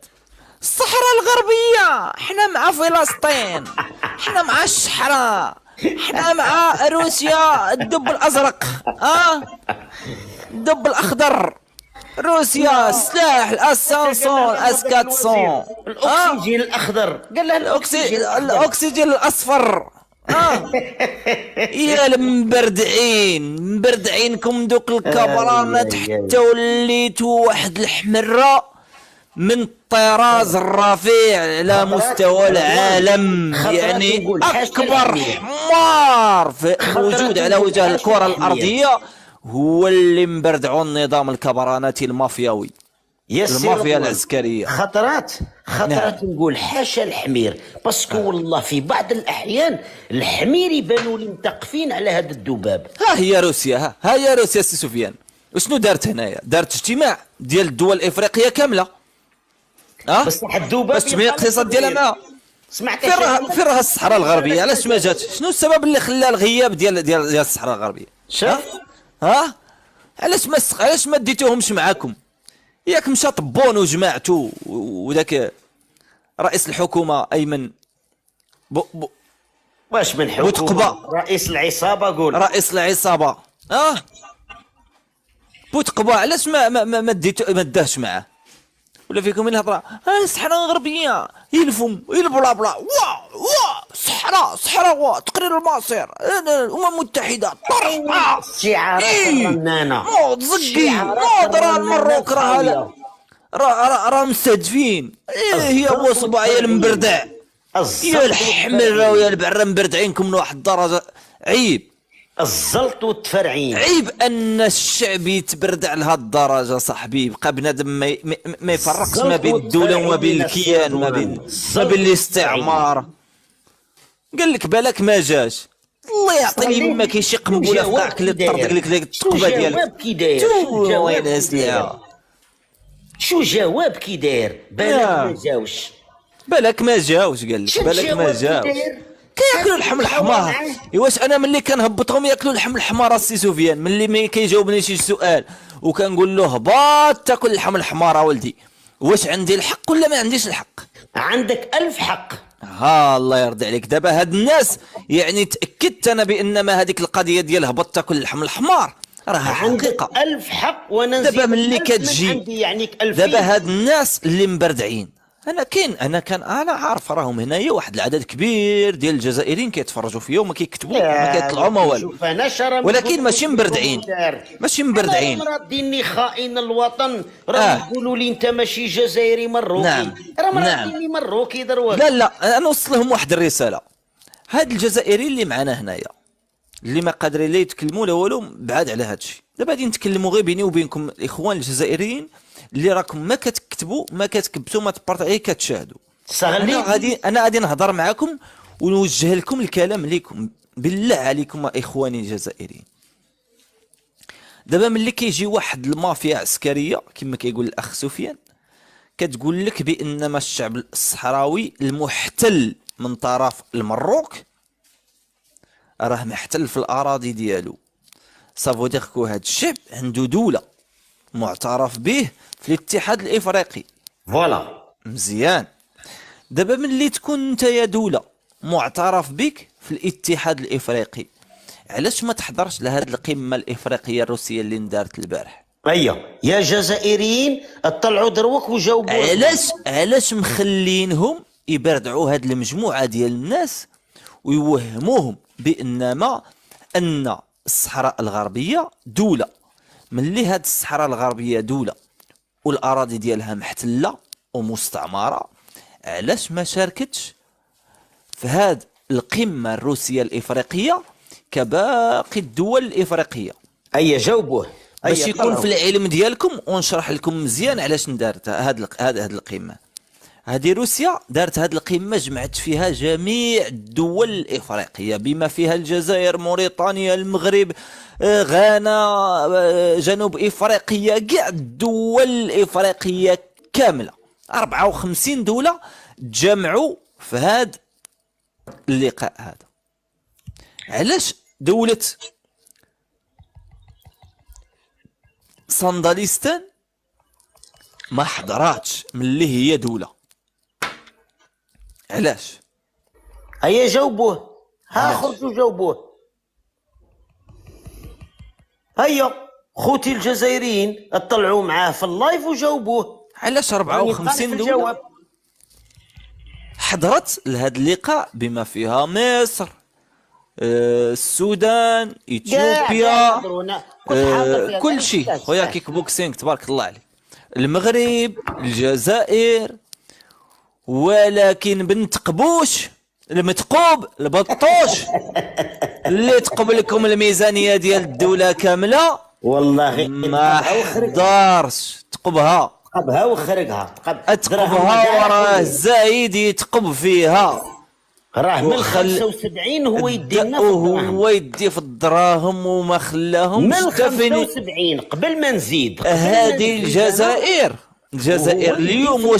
الصحراء الغربية حنا مع فلسطين، حنا مع الشحرة، حنا مع روسيا الدب الأزرق، الدب الأخضر، روسيا السلاح الأسانسون أس400، الأكسجين الأخضر، قال له الأكسجين الأصفر. يا المبردعينكم دوك الكبرانات حتى وليتوا واحد الحمرة من الطراز الرفيع على مستوى العالم. يعني أكبر حمار موجود على وجه الكرة الأرضية هو اللي مبردعوا النظام الكبراناتي المافياوي، المافيا العسكرية. خطرات نقول حاشا الحمير، باسكو والله في بعض الأحيان الحمير يبانوا لي متقفين على هذا الذباب. ها هي روسيا سي سفيان. وشنو دارت هنايا؟ دارت اجتماع ديال الدول الإفريقية كاملة. بصح الذباب باش تبني الاقتصاد ديالها معاها. سمعت فين راها الصحراء الغربيه؟ علاش ما جاتش؟ شنو السبب اللي خلى الغياب ديال الصحراء الغربيه؟ شوف علاش ما ديتوهمش معاكم؟ ياك مشى طبون وجماعته وذاك رئيس الحكومه ايمن واش من حكومه؟ رئيس العصابه قول. رئيس العصابه بوتقبا علاش ما داهش معاه؟ ولا فيكم من الهضره الصحراء الغربيه يلفوا بلا بلا صحراء تقرير المصير الامم المتحده طرح شعارات الرنانه تزقي راه المروك راه مستهدفين. هي بوصبع يا المبردع يا الحمر ويا البعره مبردعينكم من واحد الدرجه. عيب الزلط والتفرعين. عيب ان الشعب يتبردع لهذه الدرجه صاحبي. يبقى بنادم ما يفرقش ما بين الدوله وما بين الكيان ما بين الاستعمار. قال لك بالك ما جاش الله يعطي لي ما كاين شي قنبله في قاعك اللي تطردك لك ديك التقبه ديالك. كي داير شو جواب كي داير بالك ما جاوش قال لك بالك ما جاوش. كياكلوا اللحم الحمار. واش انا ملي كنهبطهم ياكلوا اللحم الحمار السي سفيان ملي ما كيجاوبني شي سؤال وكنقول له هبط تاكل اللحم الحمار ولدي واش عندي الحق ولا ما عنديش الحق؟ عندك 1000 حق. الله يرضي عليك. دابا هاد الناس يعني تاكدت انا بان ما هذيك القضيه ديال هبط تاكل اللحم الحمار راها حقيقه. 1000 حق وانا دابا ملي كتجي دابا هاد الناس اللي مبردعين انا عارف راهم هنايا واحد العدد كبير ديال الجزائريين كيتفرجوا فيا وما كيكتبوا ما كيطلعوا ما والو ولكن ماشي مبردعين رديني خائن الوطن راه يقولوا لي انت ماشي جزائري مروكي. راه رديني مروكي دروك. لا انا نوصل لهم واحد الرساله. هاد الجزائريين اللي معنا هنايا اللي ما قادرين لا يتكلموا لا والو بعاد على هذا الشيء. دابا غادي نتكلموا غير بيني وبينكم الاخوان الجزائريين اللي راكم ما كتكتبوا ما كتكبتوا ما تبارطاجيو كتشاهدوا. انا غادي نهضر معكم ونوجه لكم الكلام ليكم بالله عليكم اخواني الجزائريين. دابا ملي كيجي واحد المافيا عسكريه كما كيقول الاخ سفيان كتقول لك بانما الشعب الصحراوي المحتل من طرف المروك راه محتل في الاراضي ديالو. صافو ديركو هاد الشعب عنده دوله معترف به في الاتحاد الافريقي. فوالا مزيان. دابا ملي تكون انت يا دوله معترف بك في الاتحاد الافريقي علاش ما تحضرش لهاد القمه الافريقيه الروسيه اللي اندارت البارح؟ يا جزائريين اطلعوا دروك وجاوبوا. علاش مخلينهم يبردعوا هاد المجموعه ديال الناس ويوهموهم بانما ان الصحراء الغربيه دوله؟ ملي هاد الصحراء الغربيه دوله والاراضي ديالها محتله ومستعمره علاش ما شاركتش في هاد القمه الروسيه الافريقيه كباقي الدول الافريقيه؟ جاوبوه باش يكون في العلم ديالكم ونشرح لكم مزيان علاش دارت هاد القمه. هذه روسيا دارت هذه القمه جمعت فيها جميع الدول الافريقيه بما فيها الجزائر موريتانيا المغرب غانا جنوب افريقيا كاع الدول الافريقيه كامله 54 دوله تجمعوا في هذا اللقاء هذا. علاش دوله صنداليستان ما حضراتش ملي هي دوله؟ علاش؟ جاوبوه. خرجوا جاوبوه. خوتي الجزائريين اطلعوا معاه في اللايف وجاوبوه. علاش 54 دولة حضرت لهذا اللقاء بما فيها مصر السودان اثيوبيا كل شيء خويا كيك بوكسينغ تبارك الله عليك المغرب الجزائر ولكن بنت قبوش المتقوب البطوش اللي تقبل لكم الميزانيه ديال الدوله كامله والله ما حضرش تقبها وخرجها تقبها وراه زايد يتقب فيها راه من 75 هو يدي لنا هو يدي في الدراهم وما خلاهم من 75 قبل ما نزيد هذه الجزائر الجزائر اليوم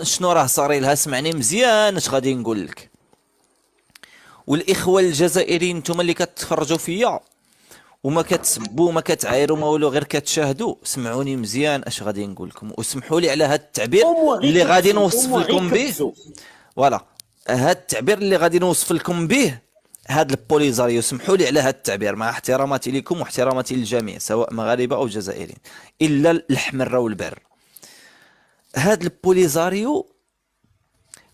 شنو راه صاري لها. سمعني مزيان اش غادي نقول لك. والاخوه الجزائريين نتوما اللي كتفرجوا فيا وما كتسبوا ما كتعايروا ما والو، غير كتشاهدوا، سمعوني مزيان اش غادي نقول لكم وسمحوا لي على هذا التعبير اللي غادي نوصف لكم به. فوالا هذا التعبير اللي غادي نوصف لكم به هذا البوليزاريو، سمحوا لي على هذا التعبير مع احتراماتي لكم واحتراماتي للجميع سواء مغاربه او جزائريين الا الحمر والبر. هذا البوليزاريو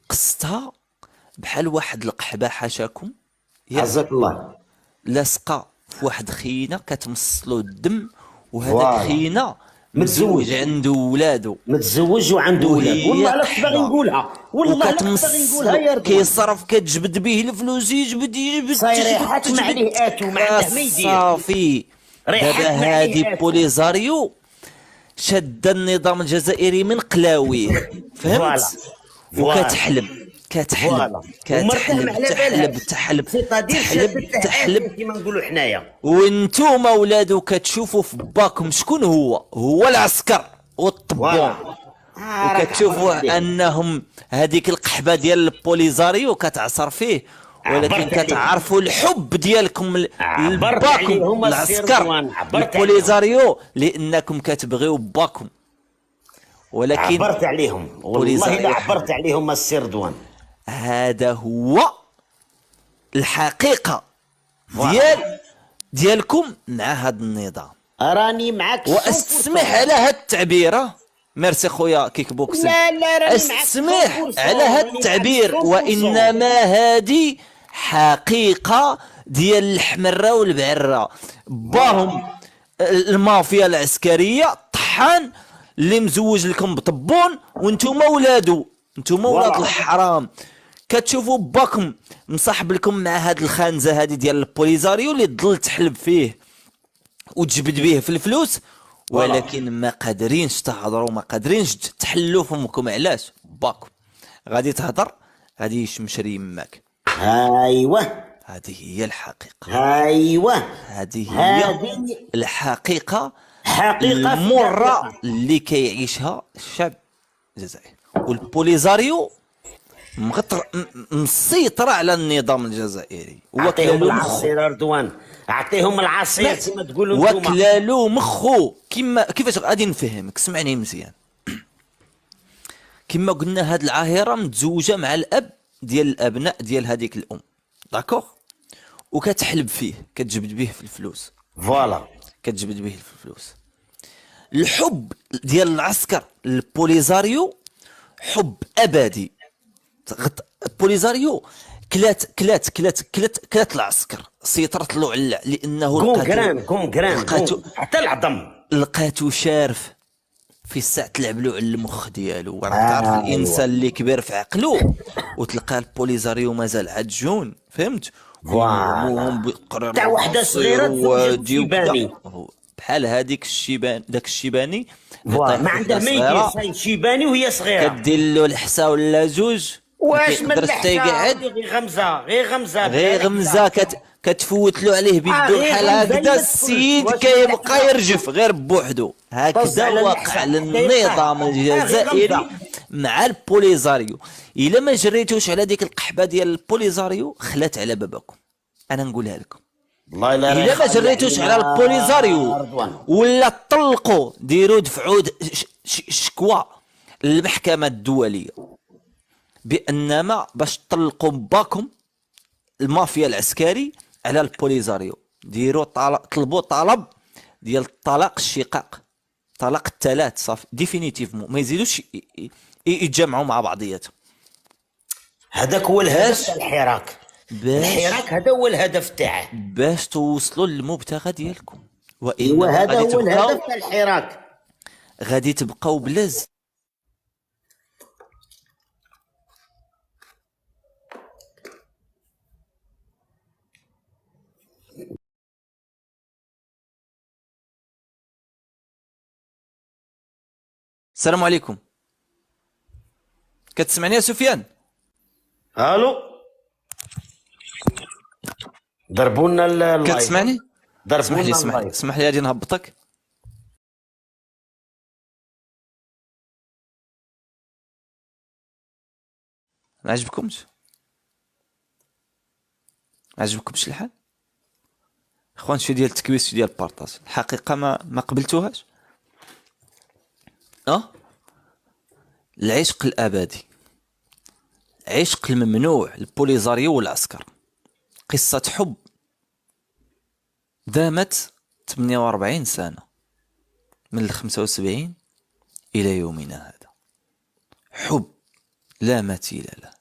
قصتها بحال واحد القحبه حاشاكم عزك الله لاصقه في واحد خينا كتمصلو الدم، وهذاك خينا متزوج عنده ولادو، متزوج وعنده ولاد. والله لا باغي نقولها، والله لا باغي نقولها يا رضوان. كيصرف كتجبد به الفلوس، يجبد صاير ريحات ما عليه اتو ما عنده ما يدير صافي. دابا هادي بوليزاريو شد النظام الجزائري من قلاويه، فهمت؟ وكتحلب تحلب كيما نقولوا حنايا. وانتوما ولادو كتشوفوا في باكم شكون هو العسكر والطبون، وكتشوفوا انهم هذيك القحبه ديال البوليزاريو كتعصر فيه، ولكن كتعرفوا الحب ديالكم لباكم العسكر البوليزاريو لانكم كتبغيو باكم. ولكن عبرت عليهم والله لا عبرت عليهم السي رضوان. هذا هو الحقيقة ديالكم مع هذا النظام. راني معك واستسمح على هذا التعبير. ميرسي خويا كيك بوكس. لا استسمح على هذا التعبير، وانما هذه حقيقة ديال الحمرة والبعرة. باهم المافيا العسكرية طحان اللي مزوج لكم بطبون وانتم ولادو، انتم ولاد الحرام. كتشوفوا باكم مصاحب لكم مع هاد الخانزه هادي ديال البوليزاريو اللي تضل تحلب فيه وتجبد به في الفلوس، ولكن ما قادرينش تهضروا، ما قادرينش تحلوا فمكم. علاش؟ باكم غادي تهضر غادي يشمشري يماك. ايوه هذه هي الحقيقه. ايوه هذه هي الحقيقه المره اللي كيعيشها الشعب الجزائري. والبوليزاريو مسيطر على النظام الجزائري. اعطيهم العصير رضوان، اعطيهم العصير كما تقولوا انتم. وكلالو مخو كيفاش غادي نفهمك. سمعني مزيان. كما قلنا هاد العاهره متزوجه مع الاب ديال الابناء ديال هذيك الام، داكوغ، وكتحلب فيه كتجبد به في الفلوس. فوالا كتجبد به في الفلوس. الحب ديال العسكر البوليزاريو حب ابدي. بوليزاريو كلات العسكر، سيطرت له على لانه كونغران حتى العظم لقاتو شارف في الساعه تلعب له على المخ ديالو. راك تعرف الانسان اللي كبر في عقله وتلقى البوليزاريو مازال عجون، فهمت؟ تاع وحده صغيره الشيباني بحال هذيك الشيبان، داك الشيباني ما عنده ما يدير، شيباني وهي صغيره كدير له الحصه ولا جوج. واش من الحصه غير غمزه كتفوت له عليه بيدو بحال هكذا. السيد كيبقى يرجف غير بوحدو. هكذا واقع للنظام الجزائري مع البوليزاريو. الا ما جريتوش على ديك القحبه ديال البوليزاريو خلات على بابكم. انا نقولها لكم الا ما جريتوش على البوليزاريو ولا طلقوا ديروا دفعوا شكوى للمحكمه الدوليه بانما باش تطلقوا باكم المافيا العسكري على البوليزاريو، ديروا طلبوا طلب ديال الطلاق الشقاق، طلاق الثلاث صافي ديفينيتيفمون، ما يزيدوش يتجمعوا مع بعضياتهم. هذاك هو الهدف تاع الحراك. الحراك هذا هو الهدف تاعه باش توصلوا للمبتغى ديالكم. هذا هو الهدف تاع الحراك. غادي تبقاو بلاز. السلام عليكم. كتسمعني يا سفيان؟ الو ضربونا اللايف. كتسمعني؟ ضربونا اسمح لي غادي نهبطك. ما عجبكمش الحال اخوان؟ شي ديال التكويس، شي ديال البارطاج. الحقيقه ما قبلتوهاش. العشق الابدي، عشق الممنوع، البوليزاريو والعسكر. قصه حب دامت 48 سنه من 75 الى يومنا هذا. حب لا مثيل له.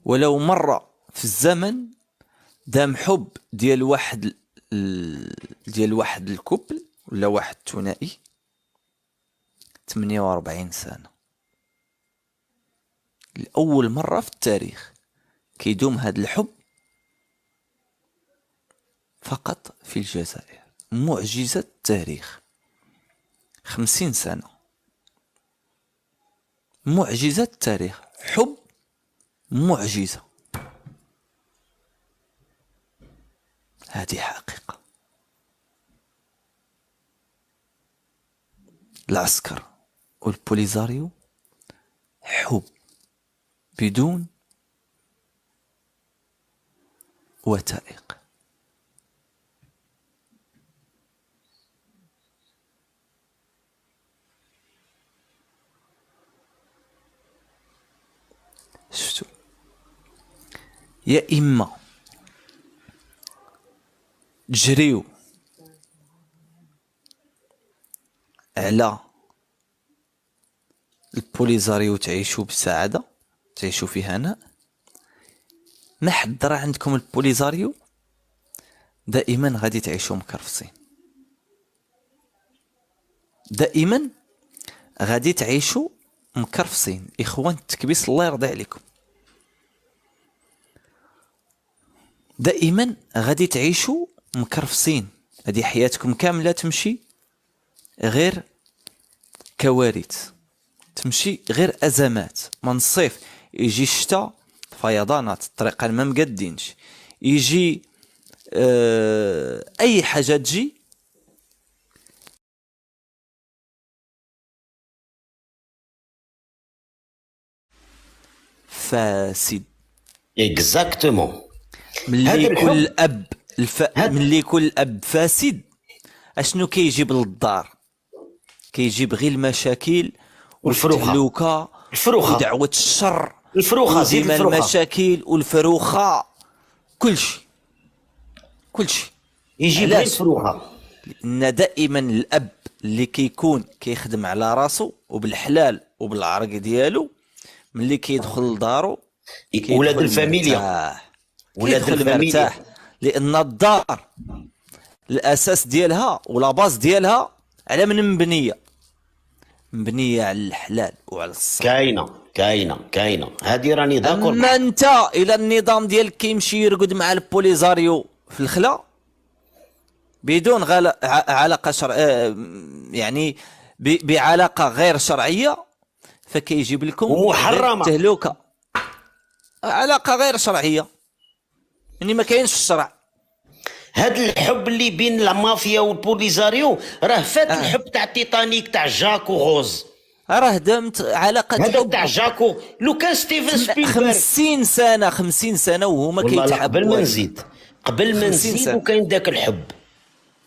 ولو مر في الزمن دام حب ديال واحد الكوبل ولا واحد ثنائي 48 سنة. لأول مرة في التاريخ كيدوم هذا الحب فقط في الجزائر. معجزة التاريخ. 50 سنة معجزة التاريخ. حب معجزة. هذه حقيقة. العسكر والبوليزاريو حب بدون وثائق. شفتوا؟ يا إما تجريو على البوليزاريو تعيشوا بسعادة، تعيشوا في هناء. ما حضر عندكم البوليزاريو دائما غادي تعيشوا مكرفسين، دائما غادي تعيشوا مكرفسين. إخوان التكبيس الله يرضي عليكم، دائما غادي تعيشوا مكرفسين. هذه حياتكم كاملة تمشي غير كوارث، تمشي غير أزمات. من الصيف يجي الشتاء فيضانات، الطريقان ما مقدينش، يجي أي حاجة تجي فاسد. اكزاكتومون. ملي كل اب ملي كل اب فاسد اشنو كيجيب للدار؟ كيجيب غير المشاكل والفروخه ودعوه الشر، الفروخه، زيد الفروخه، المشاكل والفروخه، كلشي يجيب غير الفروخه. لان دائما الاب اللي كيكون كيخدم على راسو وبالحلال وبالعرق ديالو، ملي كيدخل لدارو ولاد الفاميليا، ولاد الفاميليا، لان الدار الاساس ديالها ولا باز ديالها على من مبنيه على الحلال وعلى الصح. كاينه هذه راني داكور. اما انت الى النظام ديالك كيمشي يرقد مع البوليزاريو في الخلا بدون علاقه يعني بعلاقه غير شرعيه، فكيجيب لكم ومحرمه تهلوكه. علاقه غير شرعيه يعني ما كاينش في الشرع. هاد الحب اللي بين المافيا والبوليزاريو راه فات الحب تاع تيتانيك تاع جاك وغوز. راه دامت علاقه هذا تاع جاكو لو كان ستيفن سبيلبرغ 50 سنه وهما كيتحبوا. قبل ما نزيد وكاين داك الحب.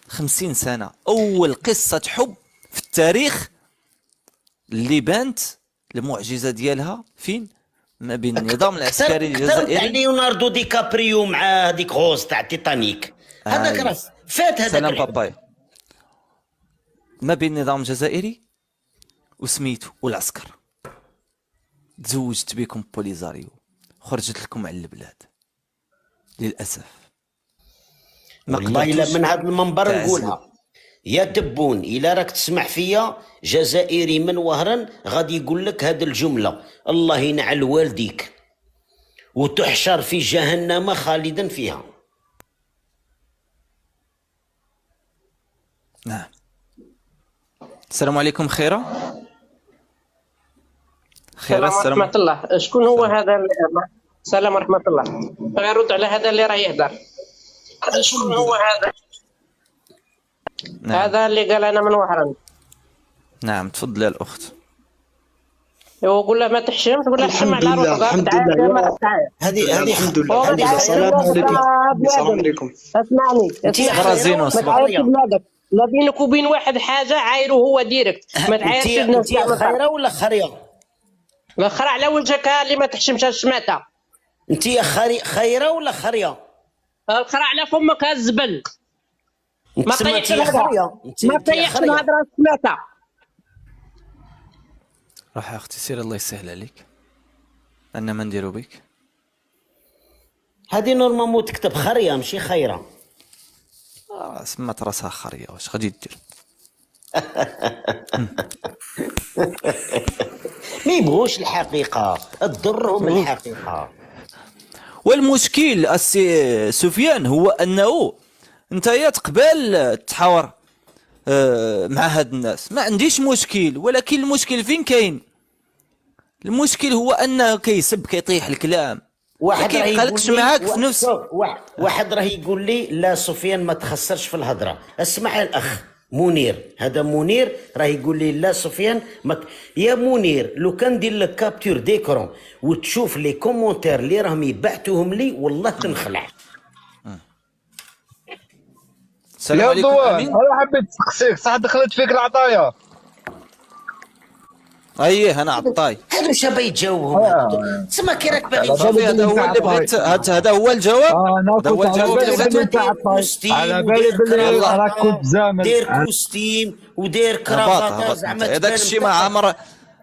50 سنه اول قصه حب في التاريخ اللي بانت المعجزه ديالها فين؟ ما بين النظام العسكري الجزائري تاع ليوناردو دي كابريو مع هذيك غوز تاع تيتانيك. هذاك راه فات هذاك سلام باباي. ما بين النظام الجزائري وسميتو والعسكر. تزوجت بكم بوليزاريو، خرجت لكم على البلاد للاسف. والله الا من هذا المنبر نقولها يا تبون، الا راك تسمع فيا جزائري من وهران غادي يقول لك هذه الجمله: الله ينعل والديك وتحشر في جهنم خالدا فيها. نعم. السلام عليكم. خيره السلام ورحمة الله. شكون هو هذا؟ السلام ورحمة الله. غير رد على هذا اللي راه يهدر. شكون هو هذا؟ نعم. هذا اللي قال أنا من وهران. نعم تفضلي الأخت. وقول له ما تحشمش، قول له حشم على روحك. الحمد لله. هذه الحمد لله. السلام عليكم. السلام عليكم. اسمعني غرازينو ما تعايرش بلادك، لا بينك وبين واحد حاجه عايره هو ديريكت، ما تعايرش الناس. انت خيره ولا خريه؟ لا خرع على وجهك اللي ما تحشمش الشماته. انت خيره ولا خريه؟ الخرع على فمك الزبل. ما طيحش الهضره، ما طيحش الهضره الشماته. راح يا اختي سير الله يسهل عليك، انا ما نديرو بك. هذه نورمالمون تكتب خريه ماشي خيره. سمات راسها خريه، واش غادي دير؟ ما يبغوش الحقيقه، تضرهم الحقيقه. والمشكل السي سفيان هو انه انت يا تقبل تحاور مع هاد الناس، ما عنديش مشكل، ولكن المشكل فين كاين؟ المشكل هو انه كيسب كيطيح الكلام، واحد راه كيبقالكش معاك في نفس. واحد راه يقول لي لا سفيان ما تخسرش في الهضره. اسمع الاخ منير، هذا منير راه يقول لي لا سفيان يا منير لو كان ندير لك كابتور ديكرون وتشوف لي كومونتير اللي راهم يبعثوهم لي والله تنخلع. السلام عليكم. امين. انا حبيت نسقسيك، صح دخلت فيك العطايا؟ اييه انا عطاي. هادو شابا يتجاوبهم. تسمى كي راك باغي صافي هذا هو اللي بغيت، هذا هو الجواب. هذا هو الجواب على بالي بلي راك كنت زامل. دير كوستيم ودير كرافات زعما هذاك الشيء ما عمر،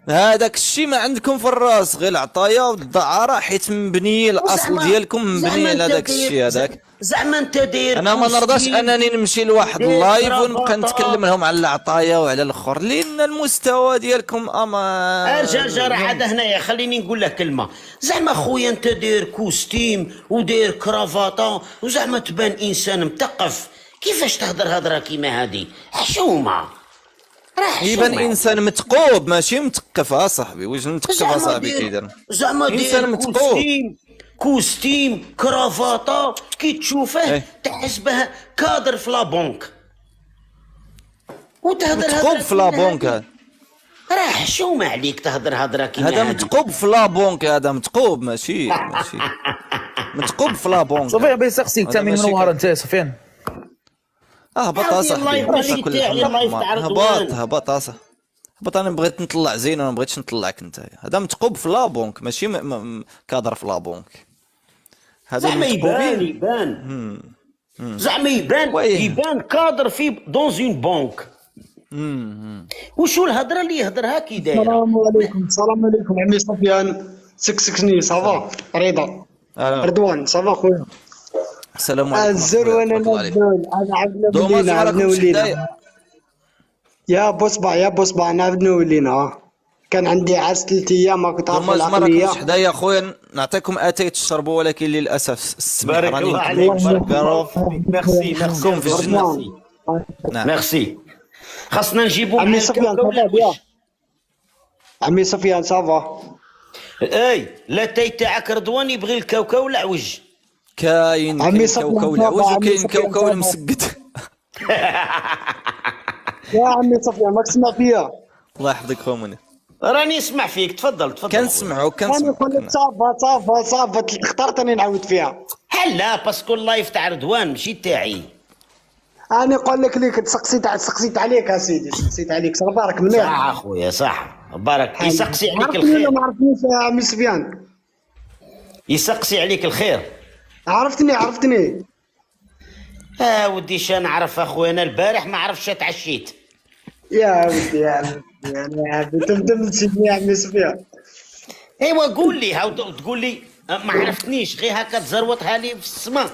هذاك الشيء ما عندكم في الراس، غير العطايا والدعاره، حيت مبني الاصل ديالكم مبني على هذاك الشيء هذاك. زعما انت داير انا ما نرضاش انني نمشي لواحد اللايف ونبقى نتكلم لهم على العطايا وعلى الاخر، لان المستوى ديالكم اما ارجع راه عاد هنايا. خليني نقول لك كلمه. زعما خويا انت داير كوستيم وداير كرافاطه وزعما تبان انسان مثقف، كيفاش تهضر هضره كيما هذه؟ حشومه. يبان انسان متقوب ماشي مثقف اصاحبي. واش مثقف اصاحبي كيدير؟ زعما انسان متقوب، كوستيم كرافاطه كي تشوفه تحس به كادر في لابونك وتهضر متقوب في لابونك. هذا راه حشومه عليك تهضر هضره كيما هذا متقوب في لابونك، هذا متقوب ماشي متقوب في لابونك. سفيان بغيت نسقسيك انت من منور انت يا سفيان؟ هبط اصاحبي، هبط اصاحبي، هبط. انا بغيت نطلع زين وما بغيتش نطلعك انت. هذا متقوب في لابونك ماشي كادر في لابونك. هذا زعما يبان زعما يبان كادر في دون اون بنك. وشو الهضره اللي يهضرها كي دايره؟ السلام عليكم. السلام عليكم عمي سفيان. سكسكني صافا رضا رضوان صافا خويا. السلام عليكم. الزرون انا عبدنا ولينا يا بوصبع انا عبدنا ولينا. كان عندي عرس 3 ايام ما كنت عارف العقليه. ما حدايا خويا نعطيكم اتاي تشربوا، ولكن للاسف السمح بارك الله عليك. ميرسي نحكم في الجنة. ميرسي. خاصنا نجيبوا عمي سفيان صافا. عمي سفيان صافا. اي لا تاي تاعك رضوان يبغي الكاوكاو العوج. كاين كاوكاو العوج وكاين كاوكاو المسقد. يا عمي سفيان ماك تسمع فيا؟ الله يحفظك خويا منير. راني نسمع فيك. تفضل كنسمعوك. انا نقول لك صافا اخترتني نعاود فيها. لا باسكو اللايف تاع رضوان ماشي تاعي. انا نقول لك سقسيت عليك يا سيدي، سقسيت عليك. صح بارك مليح. صح اخويا صح بارك. يسقسي عليك الخير. ما عرفتنيش يا عمي سفيان. يسقسي عليك الخير. عرفتني. ودي شان نعرف اخويا. انا البارح ما عرفتش تعشيت. يا ودي يا عبد تمشي يا عمي سفيان. ايوا قول لي تقول لي ما عرفتنيش غير هكا تزروطها لي في السماء.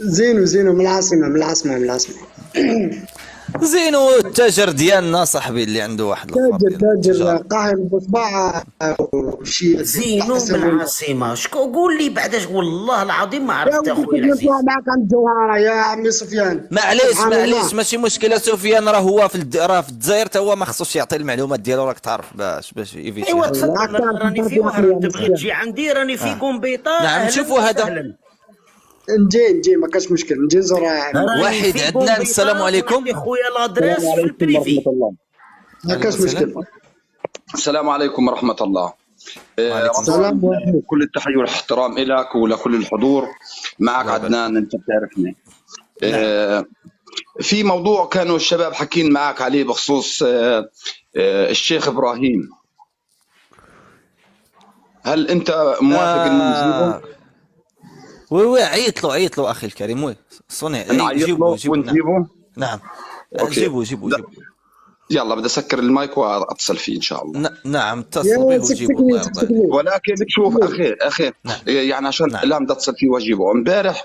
زينو من العاصمه. زينو التاجر ديالنا صاحبي اللي عنده واحد تاجر قاهر بصباع وشي. زينو من العاصمه. شكون قول لي بعداش والله العظيم ما عرفت اخويا. نطلع معك عند الجوهره يا عمي سفيان. معليش ماشي مشكله. سفيان راه هو في الجزائر تا هو ما خصوش يعطي المعلومات ديالو، راك تعرف باش ايفيتي. ايوا تفضل. راني في وهران تبغي تجي عندي راني في كومبيطه. نعم نشوفوا هذا. نجي ما كاش مشكل. نجي نزور واحد عندنا. السلام عليكم خويا لادريس في البريفي. ما كاش مشكل. السلام عليكم ورحمة الله. وعليكم السلام ورحمة. كل التحية والاحترام لك ولكل الحضور. معك عدنان، أنت بتعرفني. في موضوع كانوا الشباب حكين معك عليه بخصوص الشيخ إبراهيم. هل أنت موافق إنه نجيبه؟ وي عيط له أخي الكريم. وي صنع نعيط له ونجيبه؟ نعم أوكي. جيبوا يلا بدي اسكر المايك واتصل فيه ان شاء الله. نعم اتصل به وجيبه. ولكن شوف اخي يعني عشان لا بدي اتصل فيه واجيبه. امبارح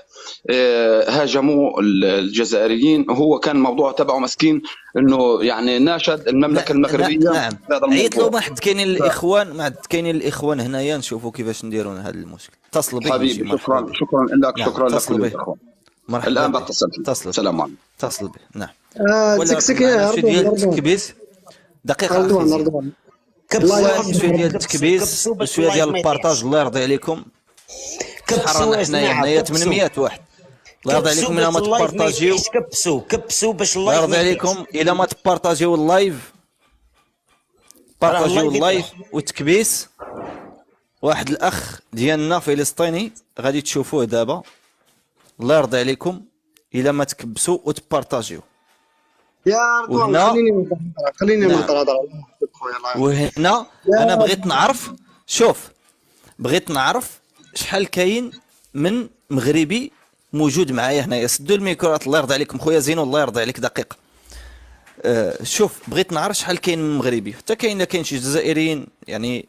هاجموه الجزائريين، وهو كان الموضوع تبعه مسكين انه يعني ناشد المملكه المغربيه. نعم عيط له. ما حد كاينين الاخوان هنايا نشوفوا كيفاش نديروا هذا المشكل. اتصل به حبيبي. شكرا لك. شكرا لكل الاخوان. الان بتصل فيه. السلام عليكم. اتصل به. نعم. تكسك التكبيس دقيقة. شوية ديال التكبيس وشوية ديال البارطاج. الله يرضي عليكم. حرنا حنايا 800 واحد. الله يرضي عليكم الا ما تبارطاجيو. كبسوا باش الله يرضي عليكم الا ما تبارطاجيو اللايف. بارطاجيو اللايف والتكبيس. واحد الاخ ديالنا فلسطيني غادي تشوفوه دابا. الله يرضي عليكم الا ما تكبسوا وتبارطاجيو. يا رضوان خليني نهضر. وهنا انا بغيت نعرف. شوف بغيت نعرف شحال كاين من مغربي موجود معايا هنايا. سدوا الميكروات. الله يرضي عليكم خويا زينو. الله يرضي عليك دقيقه. شوف بغيت نعرف شحال كاين من مغربي. حتى كاين شي جزائريين يعني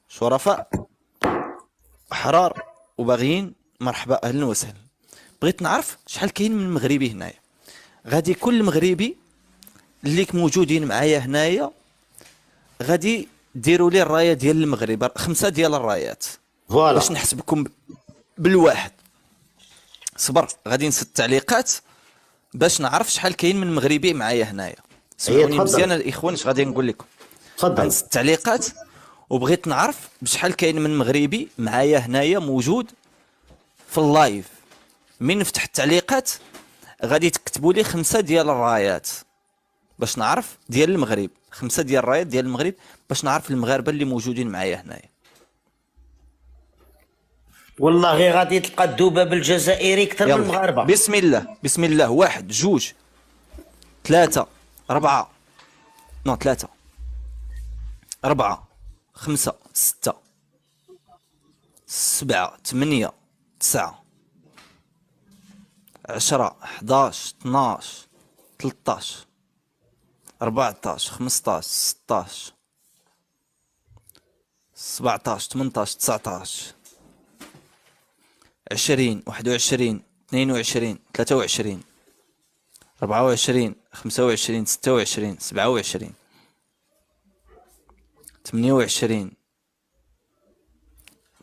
شرفاء احرار وباغيين. مرحبا اهلا وسهلا. بغيت نعرف شحال كاين من مغربي هنايا. غادي كل مغربي اللي موجودين معايا هنايا غادي ديروا لي الرايه ديال المغرب. 5 ديال الرايات باش نحسبكم بالواحد. صبر غادي نسد التعليقات باش نعرف شحال كاين من مغربي معايا هنايا. سمعوني مزيان الاخوان اش غادي نقول لكم. تفضل. نسد التعليقات وبغيت نعرف بشحال كاين من مغربي معايا هنايا موجود في اللايف. من نفتح التعليقات غادي تكتبوا لي 5 ديال الرايات باش نعرف ديال المغرب. 5 ديال الرايات ديال المغرب باش نعرف المغاربه اللي موجودين معايا هنايا. والله غادي تلقى الذباب الجزائري اكثر من المغاربه. بسم الله بسم الله. 1 2 3 4 3 4 5 6 7 8 9 10 11 12 13 14 15 16 17 18 19 20 21 22 23 24 25 26 27 28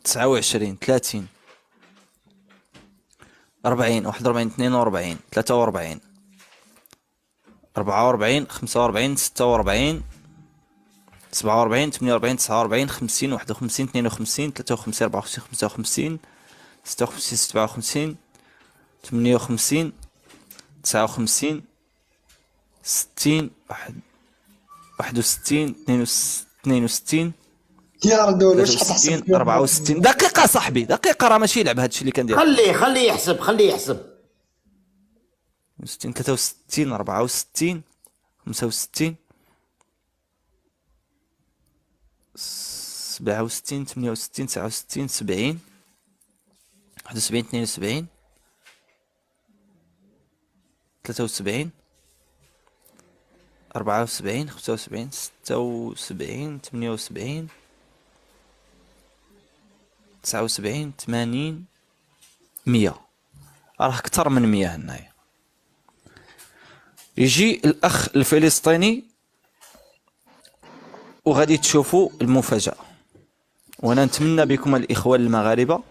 29 30 40 41 42 43 44 45 46 47 48 49 50 51 52 53 54 55 56 57 58 59 60 61 62 يا ردول واش 63 64 دقيقة صاحبي دقيقة. راه ماشي يلعب هادشي اللي كندير. خليه يحسب 60 63 64 65 67 68 69 70 71 72 73 74 75 76 78 79 80 100. راه اكثر من 100 هنايا. يجي الاخ الفلسطيني وغادي تشوفوا المفاجأة. وانا نتمنى بكم الاخوان المغاربة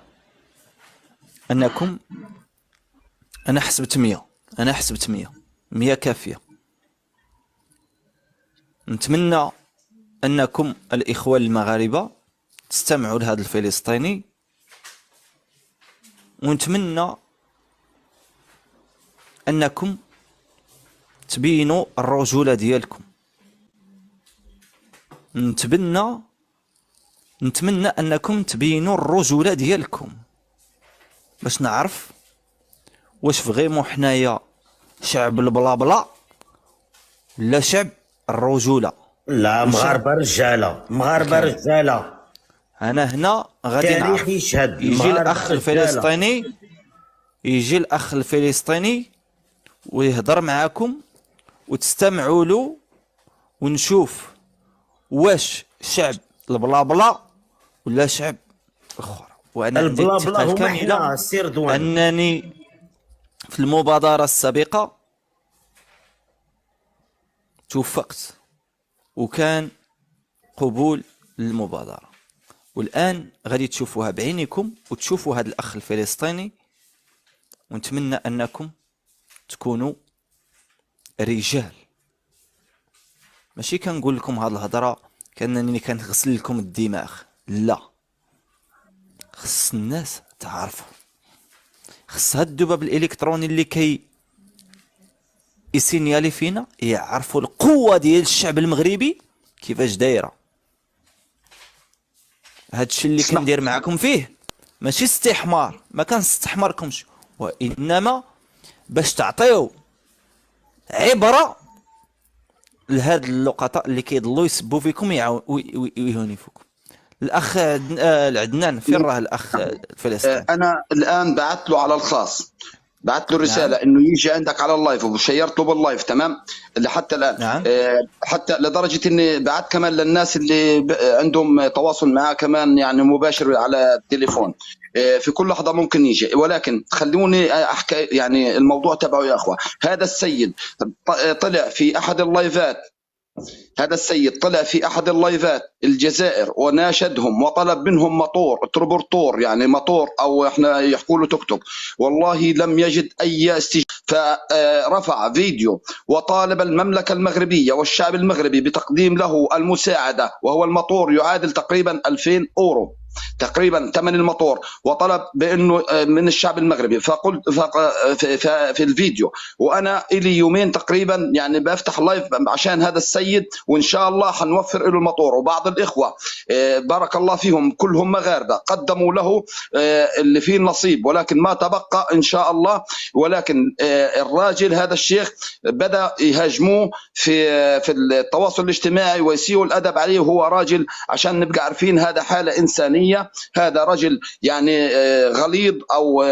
انكم انا حسبت 100 كافية. نتمنى انكم الاخوان المغاربة تستمعوا لهذا الفلسطيني، ونتمنى انكم تبينوا الرجولة ديالكم. نتمنى انكم تبينوا الرجوله ديالكم باش نعرف واش فغيمون حنايا شعب البلا بلا ولا شعب الرجوله. لا مغاربه رجاله، مغاربه رجاله. انا هنا غادي تاريخ يشهد. يجي الاخ الفلسطيني ويهضر معاكم وتستمعوا له ونشوف واش شعب البلا بلا ولا شعب اخر. وانا عندي الثقه كامله انني في المبادره السابقه توفقت وكان قبول للمبادره، والان غادي تشوفوها بعينيكم وتشوفوا هذا الاخ الفلسطيني، ونتمنى انكم تكونوا رجال. ماشي كنقول لكم هذه الهضره كانني كنغسل لكم الدماغ، لا، خص الناس تعرفوا، خص هاد الذباب الالكتروني اللي يسينيالي فينا يعرفوا القوه ديال الشعب المغربي كيفاش دايره. هادشي اللي كندير معكم فيه ماشي استحمار، ما كنستحمركمش، وانما باش تعطيو عبره لهاد اللقطاء اللي كيضلوا يسبوا فيكم ويهونفوكم. الاخ العدنان فين راه الاخ الفلسطيني؟ انا الان بعثت له على الخاص، بعثت له رساله انه يجي عندك على اللايف وشيرت له باللايف، تمام، لحتى الان حتى لدرجه اني بعثت كمان للناس اللي عندهم تواصل معاه كمان يعني مباشر على التليفون، في كل لحظه ممكن يجي. ولكن خلوني احكي يعني الموضوع تبعه يا اخوه. هذا السيد طلع في احد اللايفات، هذا السيد طلع في احد اللايفات الجزائر وناشدهم وطلب منهم مطور تربورتور، يعني مطور او احنا يحكوا له توك توك، والله لم يجد اي استجابه. فرفع فيديو وطالب المملكه المغربيه والشعب المغربي بتقديم له المساعده، وهو المطور يعادل تقريبا 2000 اورو تقريبا ثمن المطور، وطلب بانه من الشعب المغربي. فقلت في الفيديو، وانا الي يومين تقريبا يعني بفتح لايف عشان هذا السيد، وان شاء الله حنوفر له المطور. وبعض الاخوه بارك الله فيهم كلهم مغاربه قدموا له اللي فيه النصيب، ولكن ما تبقى ان شاء الله. ولكن الراجل هذا الشيخ بدا يهاجموه في التواصل الاجتماعي ويسيئوا الادب عليه، وهو راجل عشان نبقى عارفين هذا حاله انسانيه، هذا رجل يعني غليظ او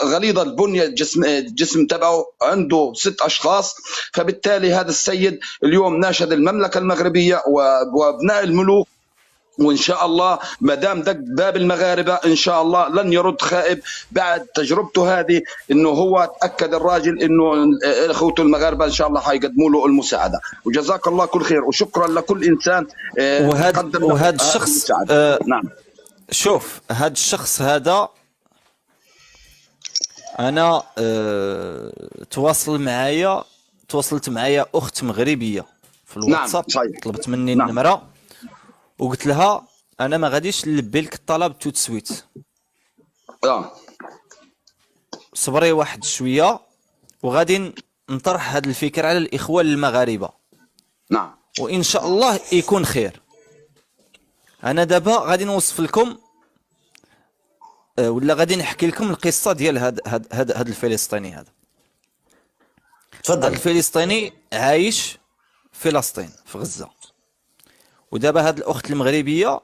غليظ البنيه، الجسم تبعه عنده 6 اشخاص. فبالتالي هذا السيد اليوم ناشد المملكه المغربيه وابناء الملوك، وان شاء الله ما دام دق باب المغاربه ان شاء الله لن يرد خائب بعد تجربته هذه، انه هو تاكد الراجل انه اخوته المغاربه ان شاء الله حيقدموا له المساعده. وجزاك الله كل خير، وشكرا لكل انسان وهذا الشخص نعم. شوف هذا الشخص هذا انا تواصلت معايا اخت مغربيه في الواتساب. نعم. طلبت مني النمره وقلت لها انا ما غاديش نلبي لك الطلب تو تسويت، صبري واحد شويه وغادي نطرح هذه الفكره على الاخوه المغاربه. نعم. وان شاء الله يكون خير. انا دابا غادي نوصف لكم ولا غادي نحكي لكم القصه ديال هذا الفلسطيني هذا. تفضل. الفلسطيني عايش في فلسطين في غزه، ودابا هاد الاخت المغربيه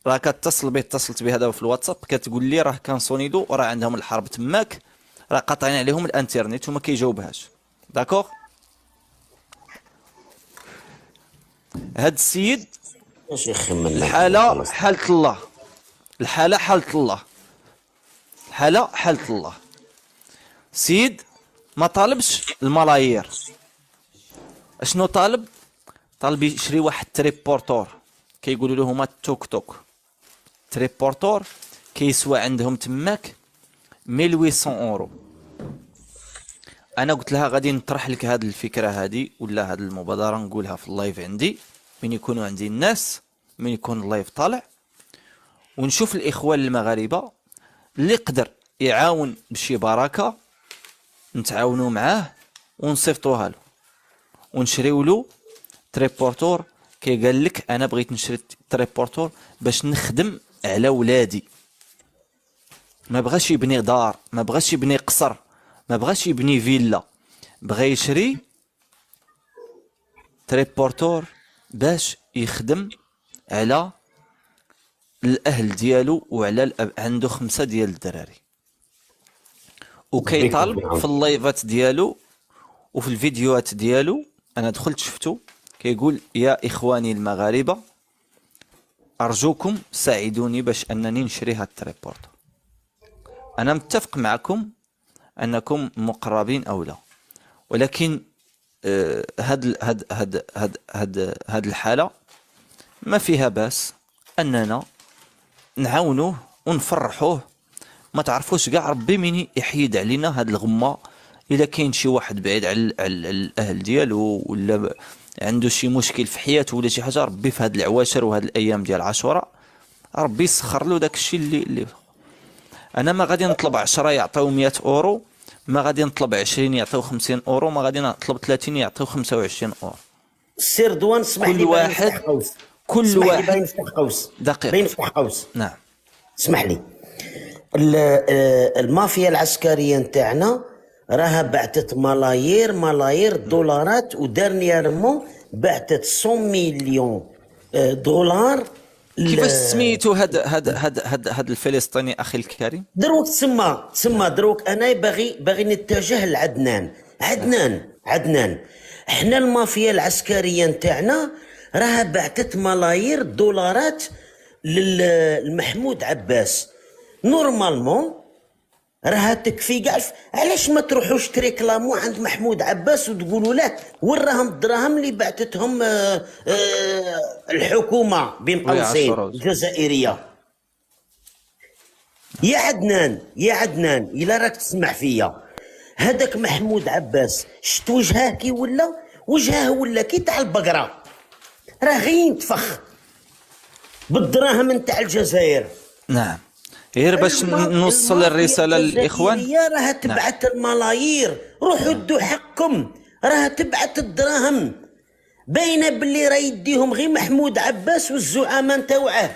راه اتصلت بها دابا في الواتساب، كتقول لي راه كان سونيدو وراه عندهم الحرب تماك، راه قاطعين عليهم الانترنت وما كيجاوبهاش. داكوغ. هاد السيد الحاله حالة الله، الحاله حالة الله. سيد ما طالبش الملايير، اشنو طالب يشري واحد تريبورتور، كيقولوا له هما توك توك. تريبورتور كيسوى عندهم تماك 1800 اورو. انا قلت لها غادي نطرح لك هذه الفكره هذه ولا هذه المبادره نقولها في اللايف عندي من يكونوا عندي الناس، من يكون اللايف طالع، ونشوف الاخوان المغاربه اللي يقدر يعاون بشي بركه نتعاونوا معاه ونصيفطوها له ونشريو له تريبورتور قال لك انا بغيت نشري تريبورتور باش نخدم على ولادي، ما بغاش يبني دار، ما بغاش يبني قصر، ما بغاش يبني فيلا، بغى يشري تريبورتور باش يخدم على الاهل ديالو وعلى الاب. عنده 5 ديال الدراري وكيطالب في اللايفات ديالو وفي الفيديوهات ديالو، انا دخلت شفتو كيقول يا اخواني المغاربه ارجوكم ساعدوني باش انني نشري هاد التريبورتور. انا متفق معكم انكم مقربين او لا، ولكن هاد الحاله ما فيها باس اننا نعاونوه ونفرحوه. ما تعرفوش كاع ربي مين يحيد علينا هاد الغمه. الا كاين شي واحد بعيد على الاهل ديالو ولا عنده شي مشكل في حياته ولا شي حاجه، ربي في هاد العواشر وهاد الايام ديال عاشوراء ربي يسخر له داك الشيء اللي انا ما غادي نطلب 10 يعطيو 100 اورو، ما غادي نطلب 20 يعطيو 50 اورو، ما غادي نطلب 30 يعطيو 25 اورو. السير دوان اسمح لي، كل واحد باين نفتح قوس دقيقه، باين نفتح قوس. نعم اسمح لي. المافيا العسكريه نتاعنا راها بعثت ملايير دولارات، ودارنييرمون بعثت 100 مليون دولار. كيفاش سميتو هاد الفلسطيني اخي الكريم؟ دروك تسمى دروك انا باغي نتجه لعدنان. عدنان احنا المافيا العسكريه نتاعنا راها بعثت ملايير دولارات للمحمود عباس. نورمالمون راها تكفي كاع. علاش ما تروحوش تريكلامو عند محمود عباس وتقولوا له وين راهم الدراهم اللي بعثتهم الحكومه بين قوسين الجزائريه؟ يا عدنان الا راك تسمع فيا، هذاك محمود عباس شت وجهه كي ولا كي تاع البقره، راه غير ينتفخ بالدراهم نتاع الجزائر. نعم، غير باش نوصل الرساله للاخوان. راها تبعث الملايير، روحوا دوا حقكم، راها تبعث الدراهم، باينه باللي راه يديهم غير محمود عباس والزعماء نتاوعه.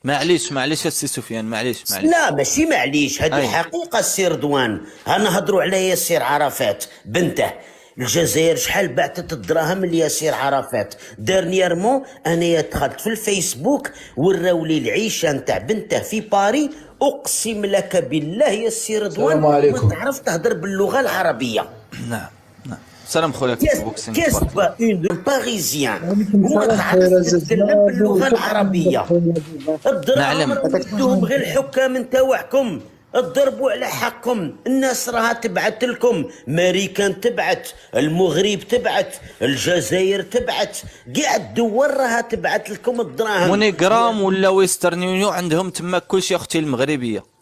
معليش السي سفيان، معليش. لا ماشي معليش، هذه حقيقه السي رضوان. هنهضروا على ياسر عرفات بنته. الجزائر شحال بعثت الدراهم لياسر عرفات. دارنييرمون انا دخلت في الفيسبوك وراولي العيشه نتاع بنته في باري. اقسم لك بالله يا سي رضوان ما تعرف تهضر باللغه العربيه. نعم. سلام خويا كيسب اون باريزيان وما تعرف تتكلم باللغه العربيه. الدراهم ردوهم غير الحكام نتاوعكم، اضربوا على حقكم. الناس راها تبعت لكم، ماريكان تبعت، المغرب تبعت، الجزائر تبعت، كاع الدول راها تبعت لكم الدراهم. مونيغرام ولا ويسترن يونيو عندهم تما كلشي اختي المغربيه.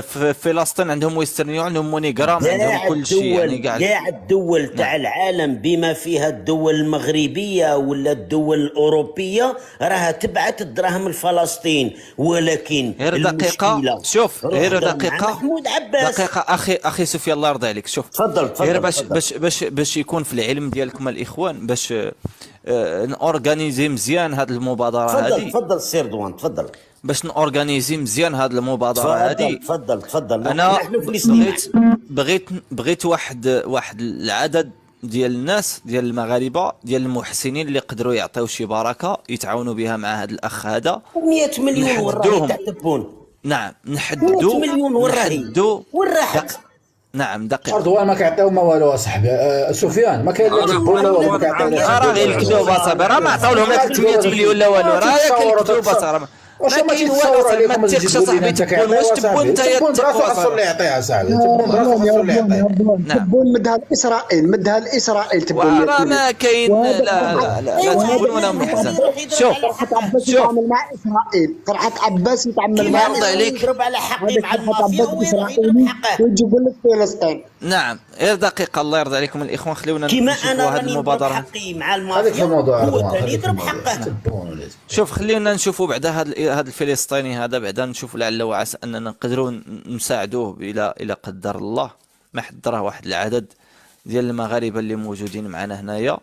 في فلسطين عندهم ويسترن يونيو، عندهم مونيغرام، عندهم كل شيء. يعني كاع الدول تاع العالم بما فيها الدول المغربيه ولا الدول الاوروبيه راها تبعت الدراهم لفلسطين. ولكن غير دقيقه، شوف غير دقيقه محمود عباس. دقيقه اخي سفيان الله يرضى عليك. شوف تفضل غير باش يكون في العلم ديالكم الاخوان، باش نورغانيزي مزيان هذه المبادره هذه. تفضل سي رضوان تفضل. باش نورغانيزي مزيان هذه المبادره هذه. تفضل. انا بغيت واحد العدد ديال الناس ديال المغاربه ديال المحسنين اللي يقدروا يعطيو شي بركه يتعاونوا بها مع هذا الاخ هذا. 100 مليون وراهي تاع تبون. نعم نحددوا 100 مليون وراهي وين راحت. نعم دقيقه. رضوان ما كيعطيو ما والو اصاحبي. سفيان ما كاين لا تبون لا والو. راه غير الكذوبه صاحبي، راه ما عطاو لهم 300 مليون لا والو، راه كاين الكذوبه صاحبي. واش ما تتصور عليكم اللي تقول لي انت كيعطيو صاحبي. تبون براسو خاصو اللي يعطيها صاحبي. تبون براسو خاصو اللي يعطيها. تبون مدها لاسرائيل تبون. راه ما كاين. لا تبون ولا محسن. شوف مع اسرائيل فرحة عباس يتعامل مع عليك. يضرب على حقي مع المافيا ويجي يقول لك فلسطين. نعم غير دقيقه الله يرضى عليكم الاخوان، خليونا كيما نشوفوا انا هذه المبادره. حقي مع المافيا هو ثاني يضرب حقه. شوف خلينا نشوفوا بعدا هذا الفلسطيني هذا، بعدا نشوفوا لعل وعسى اننا نقدروا نساعدوه الى قدر الله ما حضره واحد العدد ديال المغاربه اللي موجودين معنا هنايا،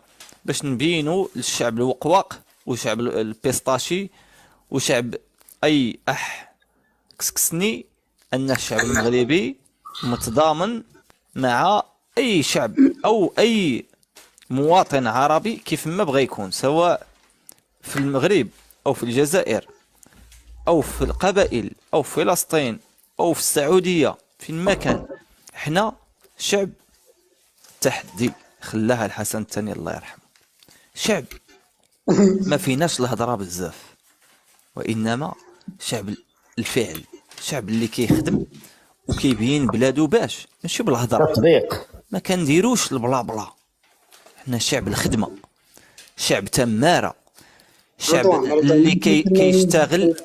باش نبينوا للشعب الوقواق وشعب البيسطاشي وشعب اي كسكسني ان الشعب المغربي متضامن مع اي شعب او اي مواطن عربي كيف ما بغى يكون، سواء في المغرب او في الجزائر او في القبائل او في فلسطين او في السعوديه، في المكان. احنا شعب تحدي خلاها الحسن الثاني الله يرحمه، شعب ما فيناش الهضره بزاف، وانما شعب الفعل، شعب اللي كيخدم وكيبين بلادو باش ماشي بالهضره تطبيق. ما كنديروش البلا بلا، حنا شعب الخدمه، شعب تماره، شعب اللي كيشتغل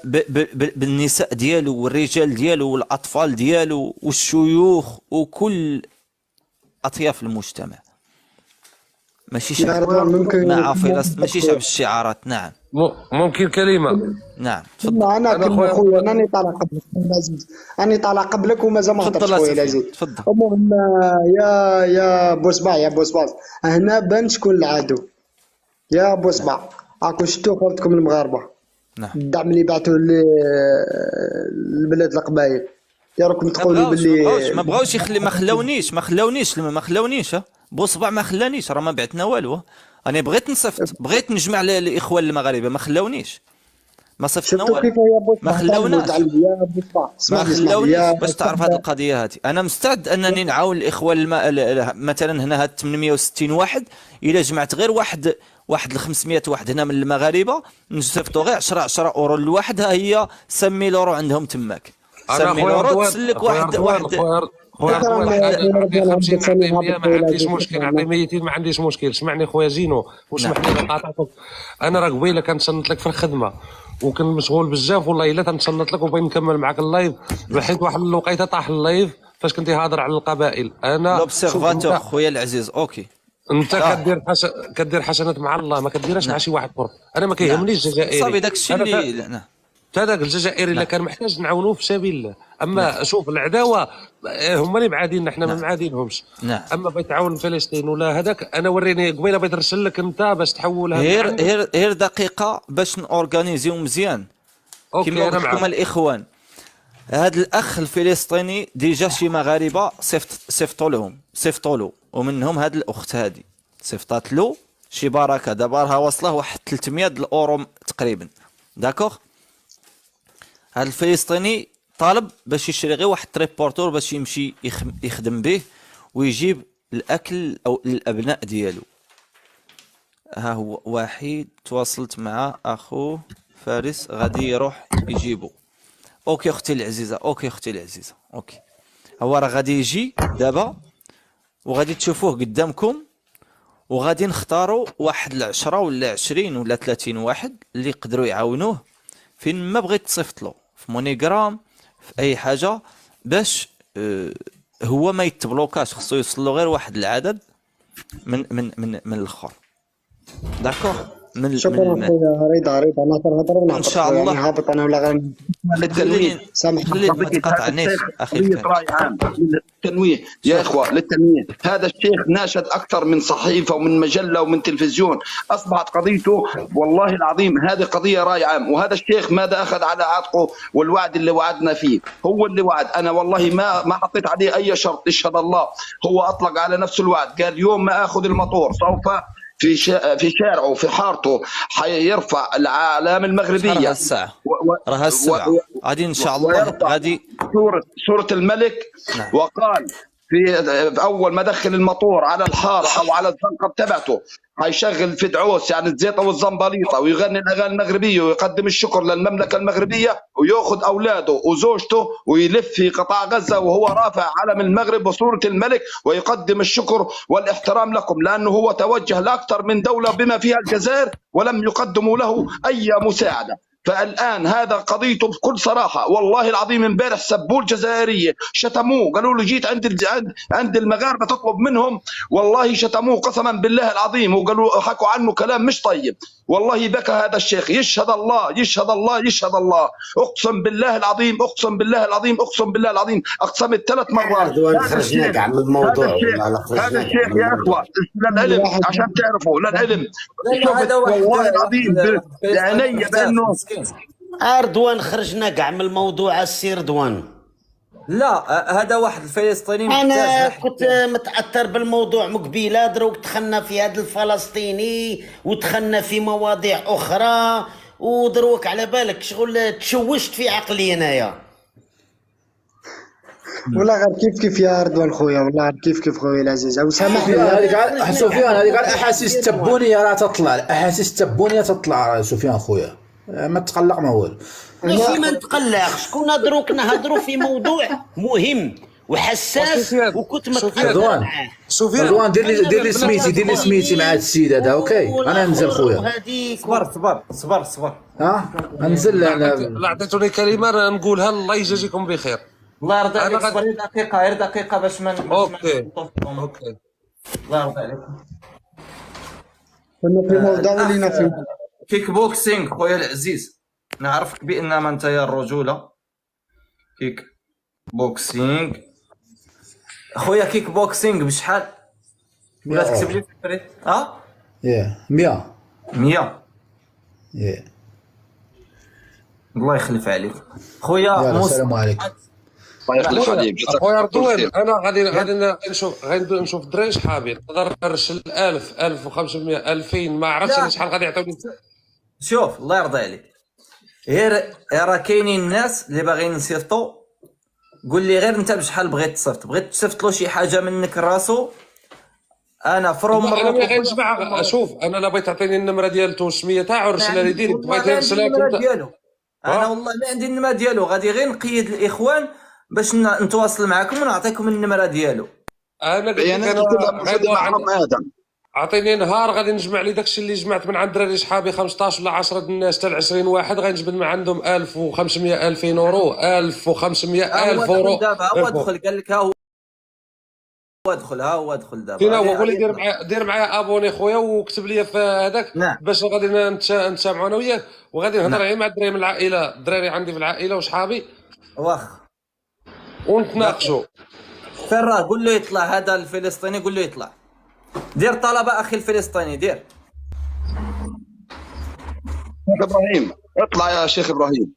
بالنساء ديالو والرجال ديالو والاطفال ديالو والشيوخ وكل اطياف المجتمع. ماشي شعب مع فلسطين، ماشي شعب الشعارات. نعم ممكن كلمه؟ نعم تفضل. انا كلمه خويا، انا طالع قبلك العزيز، انا طالع قبلك ومازال ما هضرتش خويا العزيز. تفضل. المهم يا بوصبع، يا بوصبع، هنا بان شكون العدو. يا بوصبع راكم شفتوا خوتكم المغاربه، نعم، الدعم اللي بعثوه للبلاد القبائل، يا راكم تقولوا باللي ما بغاوش ما خلاونيش بوصبع ما خلانيش، راه ما بعثنا والو. انا بغيت نصفت، بغيت نجمع الاخوان المغاربه، ما خلاونيش، ما صفتنا والو، ما خلاوناش، ما خلاونيش. باش تعرف هذه القضيه هذه، انا مستعد انني نعاون الاخوان مثلا هنا هاد 860 واحد، الا جمعت غير واحد ل 500 واحد هنا من المغاربه، نصيفطوا غير 10 اورو للواحد. ها هي 100 اورو عندهم تماك، 100 اورو تسلك واحد خويا رضوان، 50 نعطي 100 ما عنديش مشكل، نعطي 200 ما عنديش مشكل. اسمعني خويا زينو، واسمح لي قاطعتك، انا راه قبيله كنتصنت لك في الخدمه وكان مشغول بزاف، والله الا تنتصنت لك وبغيت نكمل معك اللايف، حيت واحد الوقيته طاح اللايف فاش كنتي هادر على القبائل. انا لوبسيرفاتور خويا العزيز. اوكي، انت كدير حسنات مع الله، ما كديرهاش مع شي واحد اخر. انا ما كيهمنيش الجزائري، صافي داك الشيء اللي هذاك الجزائري اللي كان محتاج نعاونوه في سبيل الله. اما شوف العداوه هما اللي معادينا، احنا ما معادينهمش. اما بغيت تعاون فلسطين ولا هذاك، انا وريني قبيله بغيت نرسل لك انت باش تحولها. غير دقيقه باش نورغانيزيو مزيان كيما قلتلكم الاخوان. هذا الاخ الفلسطيني ديجا شي مغاربه صيفطوا له، ومنهم هذه الاخت هذه صيفطات له شي بركه، دابا راها واصله واحد 300 الاورو تقريبا. داكوغ، هذا الفلسطيني طالب باش يشري غير واحد تريبورتور باش يمشي يخدم به ويجيب الاكل او الابناء ديالو. ها هو واحد تواصلت مع اخوه فارس غادي يروح يجيبو. اوكي اختي العزيزه، اوكي اختي العزيزه، اوكي. هو راه غادي يجي دابا وغادي تشوفوه قدامكم، وغادي نختاروا واحد 10 ولا 20 ولا 30 واحد اللي يقدروا يعاونوه فين ما بغيت تصيفط له، في مونيغرام، في اي حاجه، باش هو ما يتبلوكاش. خصو يوصل له غير واحد العدد من الاخر. داكوغ، شكرا خويا رضا، انا تنهضر ونهضر ان شاء الله. يعني هابط انا ولا غير للتنويه، سامحني ما تقاطعنيش اخي. راي عام للتنويه يا اخوه، للتنويه. هذا الشيخ ناشد اكثر من صحيفه ومن مجله ومن تلفزيون، اصبحت قضيته والله العظيم هذه قضيه راي عام. وهذا الشيخ ماذا اخذ على عاتقه؟ والوعد اللي وعدنا فيه هو اللي وعد. انا والله ما حطيت عليه اي شرط، يشهد الله. هو اطلق على نفسه الوعد، قال يوم ما اخذ المطور سوف في شارعه في حارته حيرفع العلامه المغربيه. راه الساعه غادي ان شاء الله غادي صوره الملك. نعم. وقال في اول ما دخل المطور على الحاره او على الزنقه تبعته حيشغل في دعوس يعني الزيطه والزنبليطه ويغني الاغاني المغربيه ويقدم الشكر للمملكه المغربيه، وياخذ اولاده وزوجته ويلف في قطاع غزه وهو رافع علم المغرب وصوره الملك ويقدم الشكر والاحترام لكم، لانه هو توجه لاكثر من دوله بما فيها الجزائر ولم يقدموا له اي مساعده. فالان هذا قضيته بكل صراحه، والله العظيم امبارح سبوه الجزائريه، شتموه، قالوا له جيت عند المغاربه تطلب منهم، والله شتموه قسما بالله العظيم، وقالوا حكوا عنه كلام مش طيب، والله بكى هذا الشيخ، يشهد الله يشهد الله يشهد الله، اقسم بالله العظيم اقسم بالله العظيم اقسم بالله العظيم، اقسمت 3 مرات. خرجنا كاع من الموضوع. هذا الشيخ يا اخوه للعلم عشان تعرفوا للعلم، شفت والله العظيم بعيني بانه اردوان خرجنا كاع من الموضوع. السي رضوان لا هذا واحد الفلسطيني انا كنت متاثر بالموضوع مقبيله، دروك دخلنا في هذا الفلسطيني ودخلنا في مواضيع اخرى، ودروك على بالك شغل تشوشت في عقلي انايا. والله غير كيف يا رضوان خويا، والله غير كيف خويا العزيز، وسامحني هذيك سفيان، هذيك الاحاسيس التبونيه راه تطلع، الاحاسيس التبونيه تطلع سفيان خويا، ما تقلق ما والو. ماشي ما نتقلقش، كنا دروك نهضروا في موضوع مهم وحساس وكنت متقلق معاه. رضوان دير لي سميتي مع هذا السيد هذا، اوكي انا ننزل خويا. صبر ها ننزل انا. لا عطيتوني كلمه نقولها، الله يجازيكم بخير. الله يرضى عليك، صبر غير دقيقه باش ما اوكي الله يرضى عليك. كنا في موضوع ولينا في كيك بوكسينغ خويا العزيز، نعرفك بانما انت يا الرجوله. كيك بوكسينغ خويا، كيك بوكسينغ بشحال؟ ولا تكتب لي في الفريد؟ 100 الله يخلف عليك خويا. السلام عليكم. الله يخلف عليك. خويا رضوان انا غادي نشوف الدراري شحابي، نقدر نرسل 1000 1500 2000 ما عرفتش انا شحال غادي يعطوني. شوف الله يرضى عليك، غير راه كاينين الناس اللي باغيين نصيفطوا، قول لي غير انت بشحال بغيت تصيفط له شي حاجه منك راسو. انا فروم انا ما غاديش مع شوف، انا بغيت تعطيني النمره ديالته والسميه تاعو ورسلها لي ديريكت، بغيت نرسلها ديالو. انا والله ما عندي النمره ديالو، غادي غير نقيد الاخوان باش نتواصل معكم ونعطيكم النمره ديالو. انا عطيني نهار غادي نجمع لي داكشي اللي جمعت من عند الدراري شحابي 15 ولا 10 الناس حتى ل 20 واحد، غنجبد من عندهم 1500 2000 اورو 1500 1000 اورو. دابا هو دخل قال لك ها هو دخل دابا. فينا هو قول لي دير معايا ابوني خويا وكتب لي في هذاك باش غادي نتسامعوا انا وياك، وغادي نهضر مع الدراري من العائله، الدراري عندي في العائله وشحابي واخا ونتناقشوا. فرا قول له يطلع هذا الفلسطيني، قول له يطلع. دير طلبه اخي الفلسطيني، دير. ابراهيم اطلع يا شيخ ابراهيم.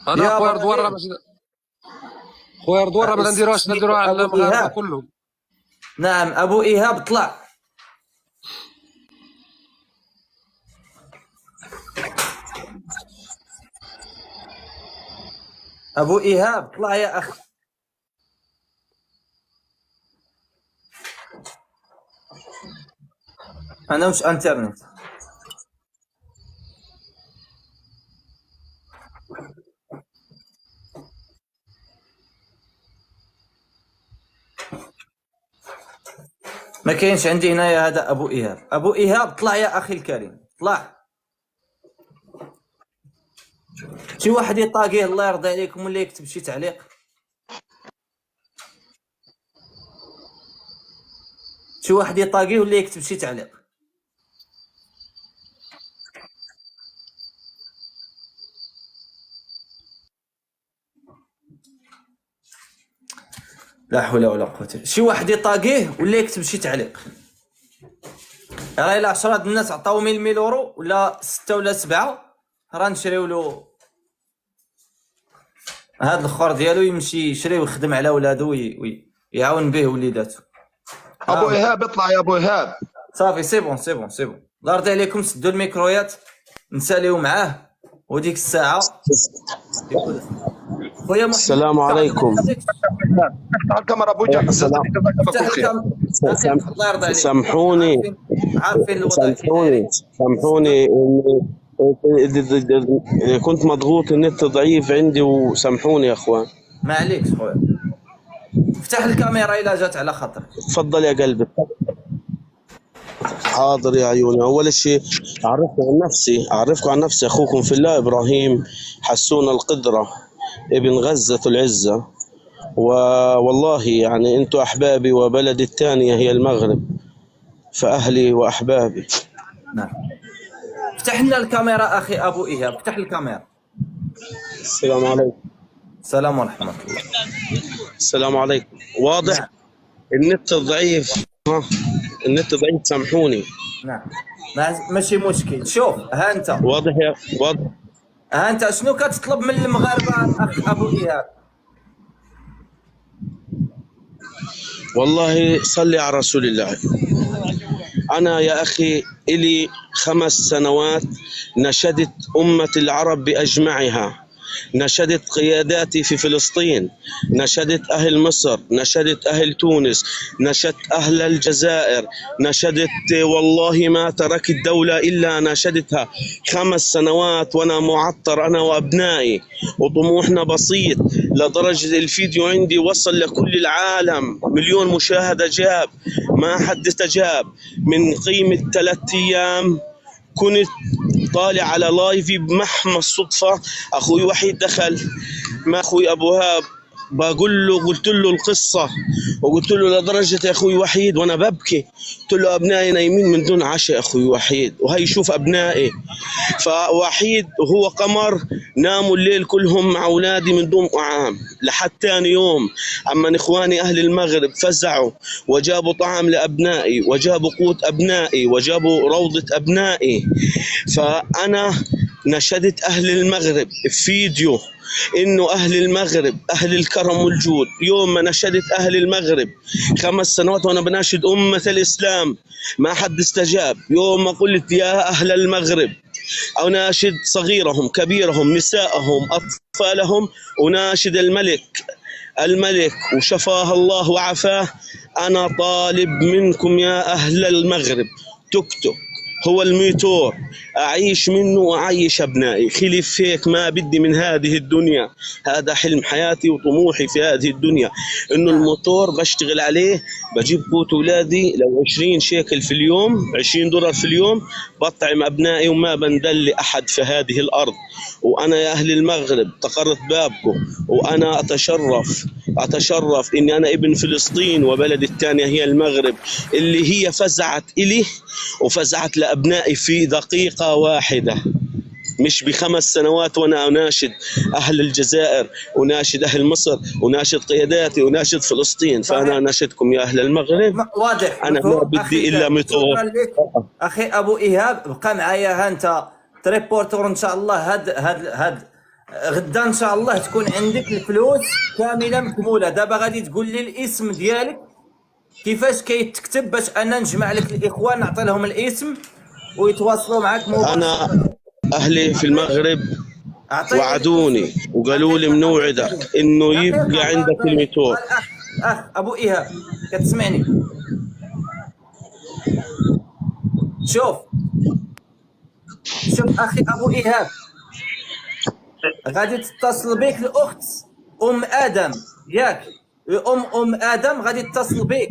انا خويا رضوان راه خويا رضوان راه ما نديروها على المغاربه كلهم. نعم ابو ايهاب طلع. ابو ايهاب طلع يا اخي. انا مش انترنت. ما كاينش عندي هنايا هذا ابو ايهاب. ابو ايهاب طلع يا اخي الكريم، طلع. شي واحد يطاقيه الله يرضي عليكم ولا يكتب شي تعليق. شي واحد يطاقيه ولا يكتب شي تعليق. لا حول ولا قوة. شي واحد يطاقيه ولا يكتب شي تعليق. راه الا 10 الناس عطاو 1000 اورو ولا 6 ولا 7 راه نشريو له هاد الاخر ديالو، يمشي يشري ويخدم على ولادو ويعاون به وليداتو. ابو ايهاب اطلع يا ابو ايهاب. صافي سي بون. الله يرضي عليكم، سدوا الميكرويات نساليو معاه وديك الساعه. خويا محمد السلام عليكم. افتح الكاميرا بوجهك. الله يرضى عليك. سامحوني عارفين الوضع. سامحوني كنت مضغوط، النت ضعيف عندي، وسامحوني يا اخوان. ما عليكش خويا، افتح الكاميرا الا جات على خاطرك. تفضل يا قلبي. حاضر يا عيوني. أول شيء أعرفكم عن نفسي أخوكم في الله إبراهيم حسون القدرة ابن غزة العزة، والله يعني أنتم أحبابي، وبلدي الثانية هي المغرب، فأهلي وأحبابي. نعم. افتح لنا الكاميرا أخي أبو إيهاب، افتح الكاميرا. السلام عليكم. السلام ورحمة الله. السلام عليكم. واضح؟ نعم. النت ضعيف، النت ضعيف، سامحوني. نعم ماشي مشكل. شوف ها انت واضح يا واضح. ها انت شنو كتطلب من المغاربه اخ ابو ايهاب؟ والله صلي على رسول الله. انا يا اخي الي 5 سنوات نشدت امه العرب باجمعها، نشدت قياداتي في فلسطين، نشدت أهل مصر، نشدت أهل تونس، نشدت أهل الجزائر، نشدت والله ما تركت دولة إلا نشدتها 5 سنوات وأنا معطر أنا وأبنائي، وطموحنا بسيط لدرجة الفيديو عندي وصل لكل العالم، 1,000,000 مشاهدة جاب، ما حد استجاب. من قيمة 3 أيام كنت طالع على لايفي بمحمى الصدفة، أخوي وحيد دخل مع أخوي أبو هاب، قلت له القصة، وقلت له لدرجة يا أخوي وحيد وأنا ببكي، قلت له أبنائي نايمين من دون عشاء أخوي وحيد، وهي شوف أبنائي. فوحيد هو قمر ناموا الليل كلهم مع أولادي من دون طعام لحد ثاني يوم. أما إخواني أهل المغرب فزعوا وجابوا طعام لأبنائي، وجابوا قوت أبنائي، وجابوا روضة أبنائي. فأنا نشدت أهل المغرب فيديو إنه أهل المغرب أهل الكرم والجود. يوم ما نشدت أهل المغرب 5 سنوات وأنا بناشد أمة الإسلام ما حد استجاب. يوم ما قلت يا أهل المغرب أناشد صغيرهم كبيرهم نساءهم أطفالهم، أناشد الملك وشفاه الله وعفاه، أنا طالب منكم يا أهل المغرب تكتب هو الميتور أعيش منه وأعيش أبنائي، خلف هيك ما بدي من هذه الدنيا. هذا حلم حياتي وطموحي في هذه الدنيا، إنه الموتور بشتغل عليه، بجيب قوت أولادي لو 20 شيكل في اليوم، 20 دولار في اليوم، بطعم أبنائي وما بندل أحد في هذه الأرض. وأنا يا أهل المغرب تقرت بابكم، وأنا أتشرف إني أنا ابن فلسطين وبلدي الثانية هي المغرب، اللي هي فزعت إلي وفزعت لأبنائي في دقيقة واحدة، مش ب5 سنوات. وأنا أناشد أهل الجزائر، أناشد أهل مصر، أناشد قياداتي، أناشد فلسطين. فأنا أناشدكم يا أهل المغرب. واضح. أنا ما بدي إلا متوقع. أخي أبو إيهاب بقى معايا ها أنت تريبورتور إن شاء الله. هاد غدا إن شاء الله تكون عندك الفلوس كاملة مكمولة. دابا غادي تقول لي الاسم ديالك كيفاش كيتكتب باش أنا نجمع لك الإخوان نعطي لهم الاسم ويتواصلوا معك مباشرة. أنا أهلي في المغرب وعدوني وقالوا لي منوعدك إنه يبقى عندك الميتور. أخ أبو إيهاب كتسمعني؟ شوف أخي أبو إيهاب، غادي تتصل بك الأخت أم آدم ياك، أم آدم غادي تتصل بك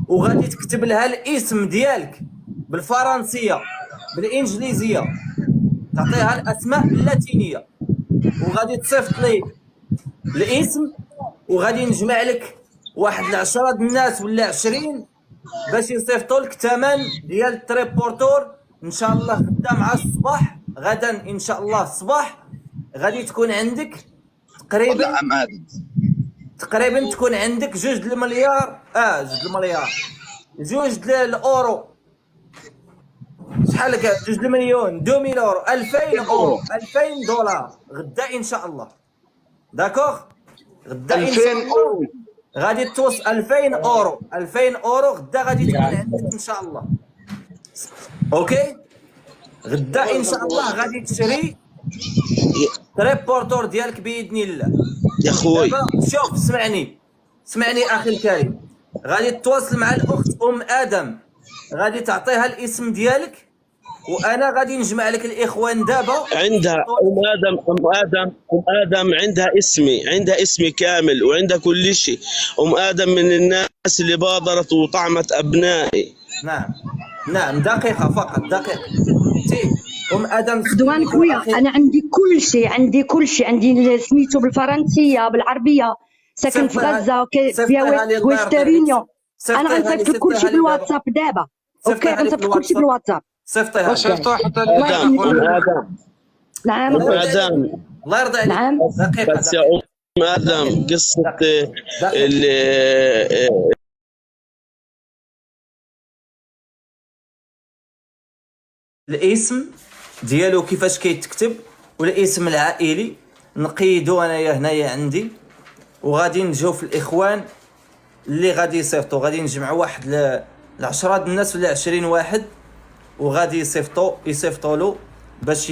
وغادي تكتب لها الاسم ديالك بالفرنسية بالإنجليزية، تعطيها الأسماء اللاتينية، وغادي تصيفط لي الاسم، وغادي نجمع لك واحد 10 الناس ولا 20 باش يصيفطوا لك الثمن ديال التريبورتور. ان شاء الله غدا مع الصباح، غدا ان شاء الله الصباح غادي تكون عندك تقريبا تكون عندك 2 المليار 2 الاورو. شحال هكا 2 المليون 2000 اورو 2000 اورو 2000 دولار غدا ان شاء الله. داكوغ غدا ان شاء الله غادي توصل 2000 اورو غدا غادي تكون عندك ان شاء الله. اوكي غدا ان شاء الله غادي تشري تريبورتور ديالك باذن الله يا خوي. شوف اسمعني اخي الكريم، غادي تتواصل مع الاخت ام ادم، غادي تعطيها الاسم ديالك وانا غادي نجمع لك الاخوان دابا. عندها ام ادم عندها اسمي كامل وعندها كل شيء. ام ادم من الناس اللي بادرت وطعمت ابنائي. نعم نعم دقيقة فقط دقيقة. أم آدم رضوان خويا انا عندي كل شيء عندي سميتو بالفرنسيه بالعربيه ساكن في غزه فيها ويسترينيو انا غنصيفط لك كل شيء بالواتساب دابا اوكي غنصيفط لك كل شيء بالواتساب صيفطيها صيفطوها حتى نعم آدم الله يرضى عليك. نعم دقيقة بس يا أم آدم قصة الاسم ديالو كيفاش كيتكتب والاسم العائلي نقيدو انايا هنايا عندي، وغادي نجيو في الاخوان اللي غادي يصيفطوا، غادي نجمعوا واحد 10 الناس ولا 20 واحد وغادي يصيفطوا له باش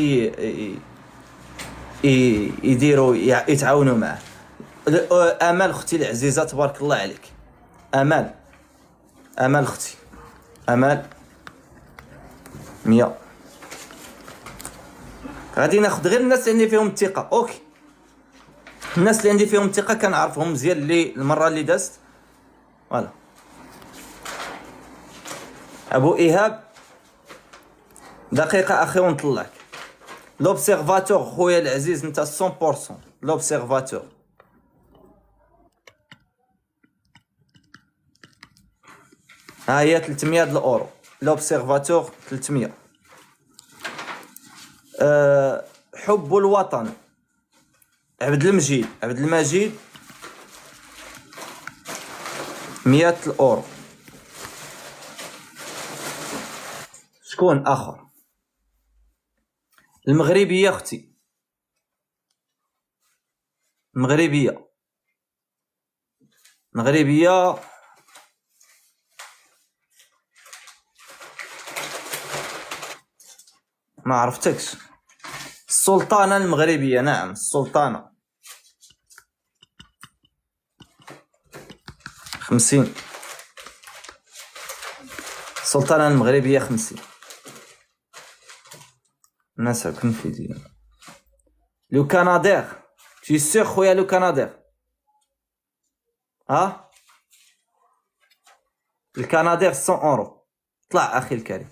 يديروا يتعاونوا معه. امال اختي العزيزه تبارك الله عليك، امال اختي امال 100 غادي ناخذ غير الناس اللي عندي فيهم الثقه. اوكي الناس اللي عندي فيهم الثقه كنعرفهم مزيان اللي المره اللي دازت فوالا. ابو ايهاب دقيقه اخي ونطلعك. لوبسيرفاتور خويا العزيز انت 100% لوبسيرفاتور. ها هي 300 الاورو لوبسيرفاتور 300. حب الوطن عبد المجيد 100 الاورو. شكون اخر؟ المغربيه اختي مغربيه ما عرفتكش. السلطانة المغربية، نعم السلطانة 50. السلطانة المغربية 50. الناس كن في دينا لو كندير تي سيغ خويا لو كندير. ها الكندير 100 اورو. طلع اخي الكريم.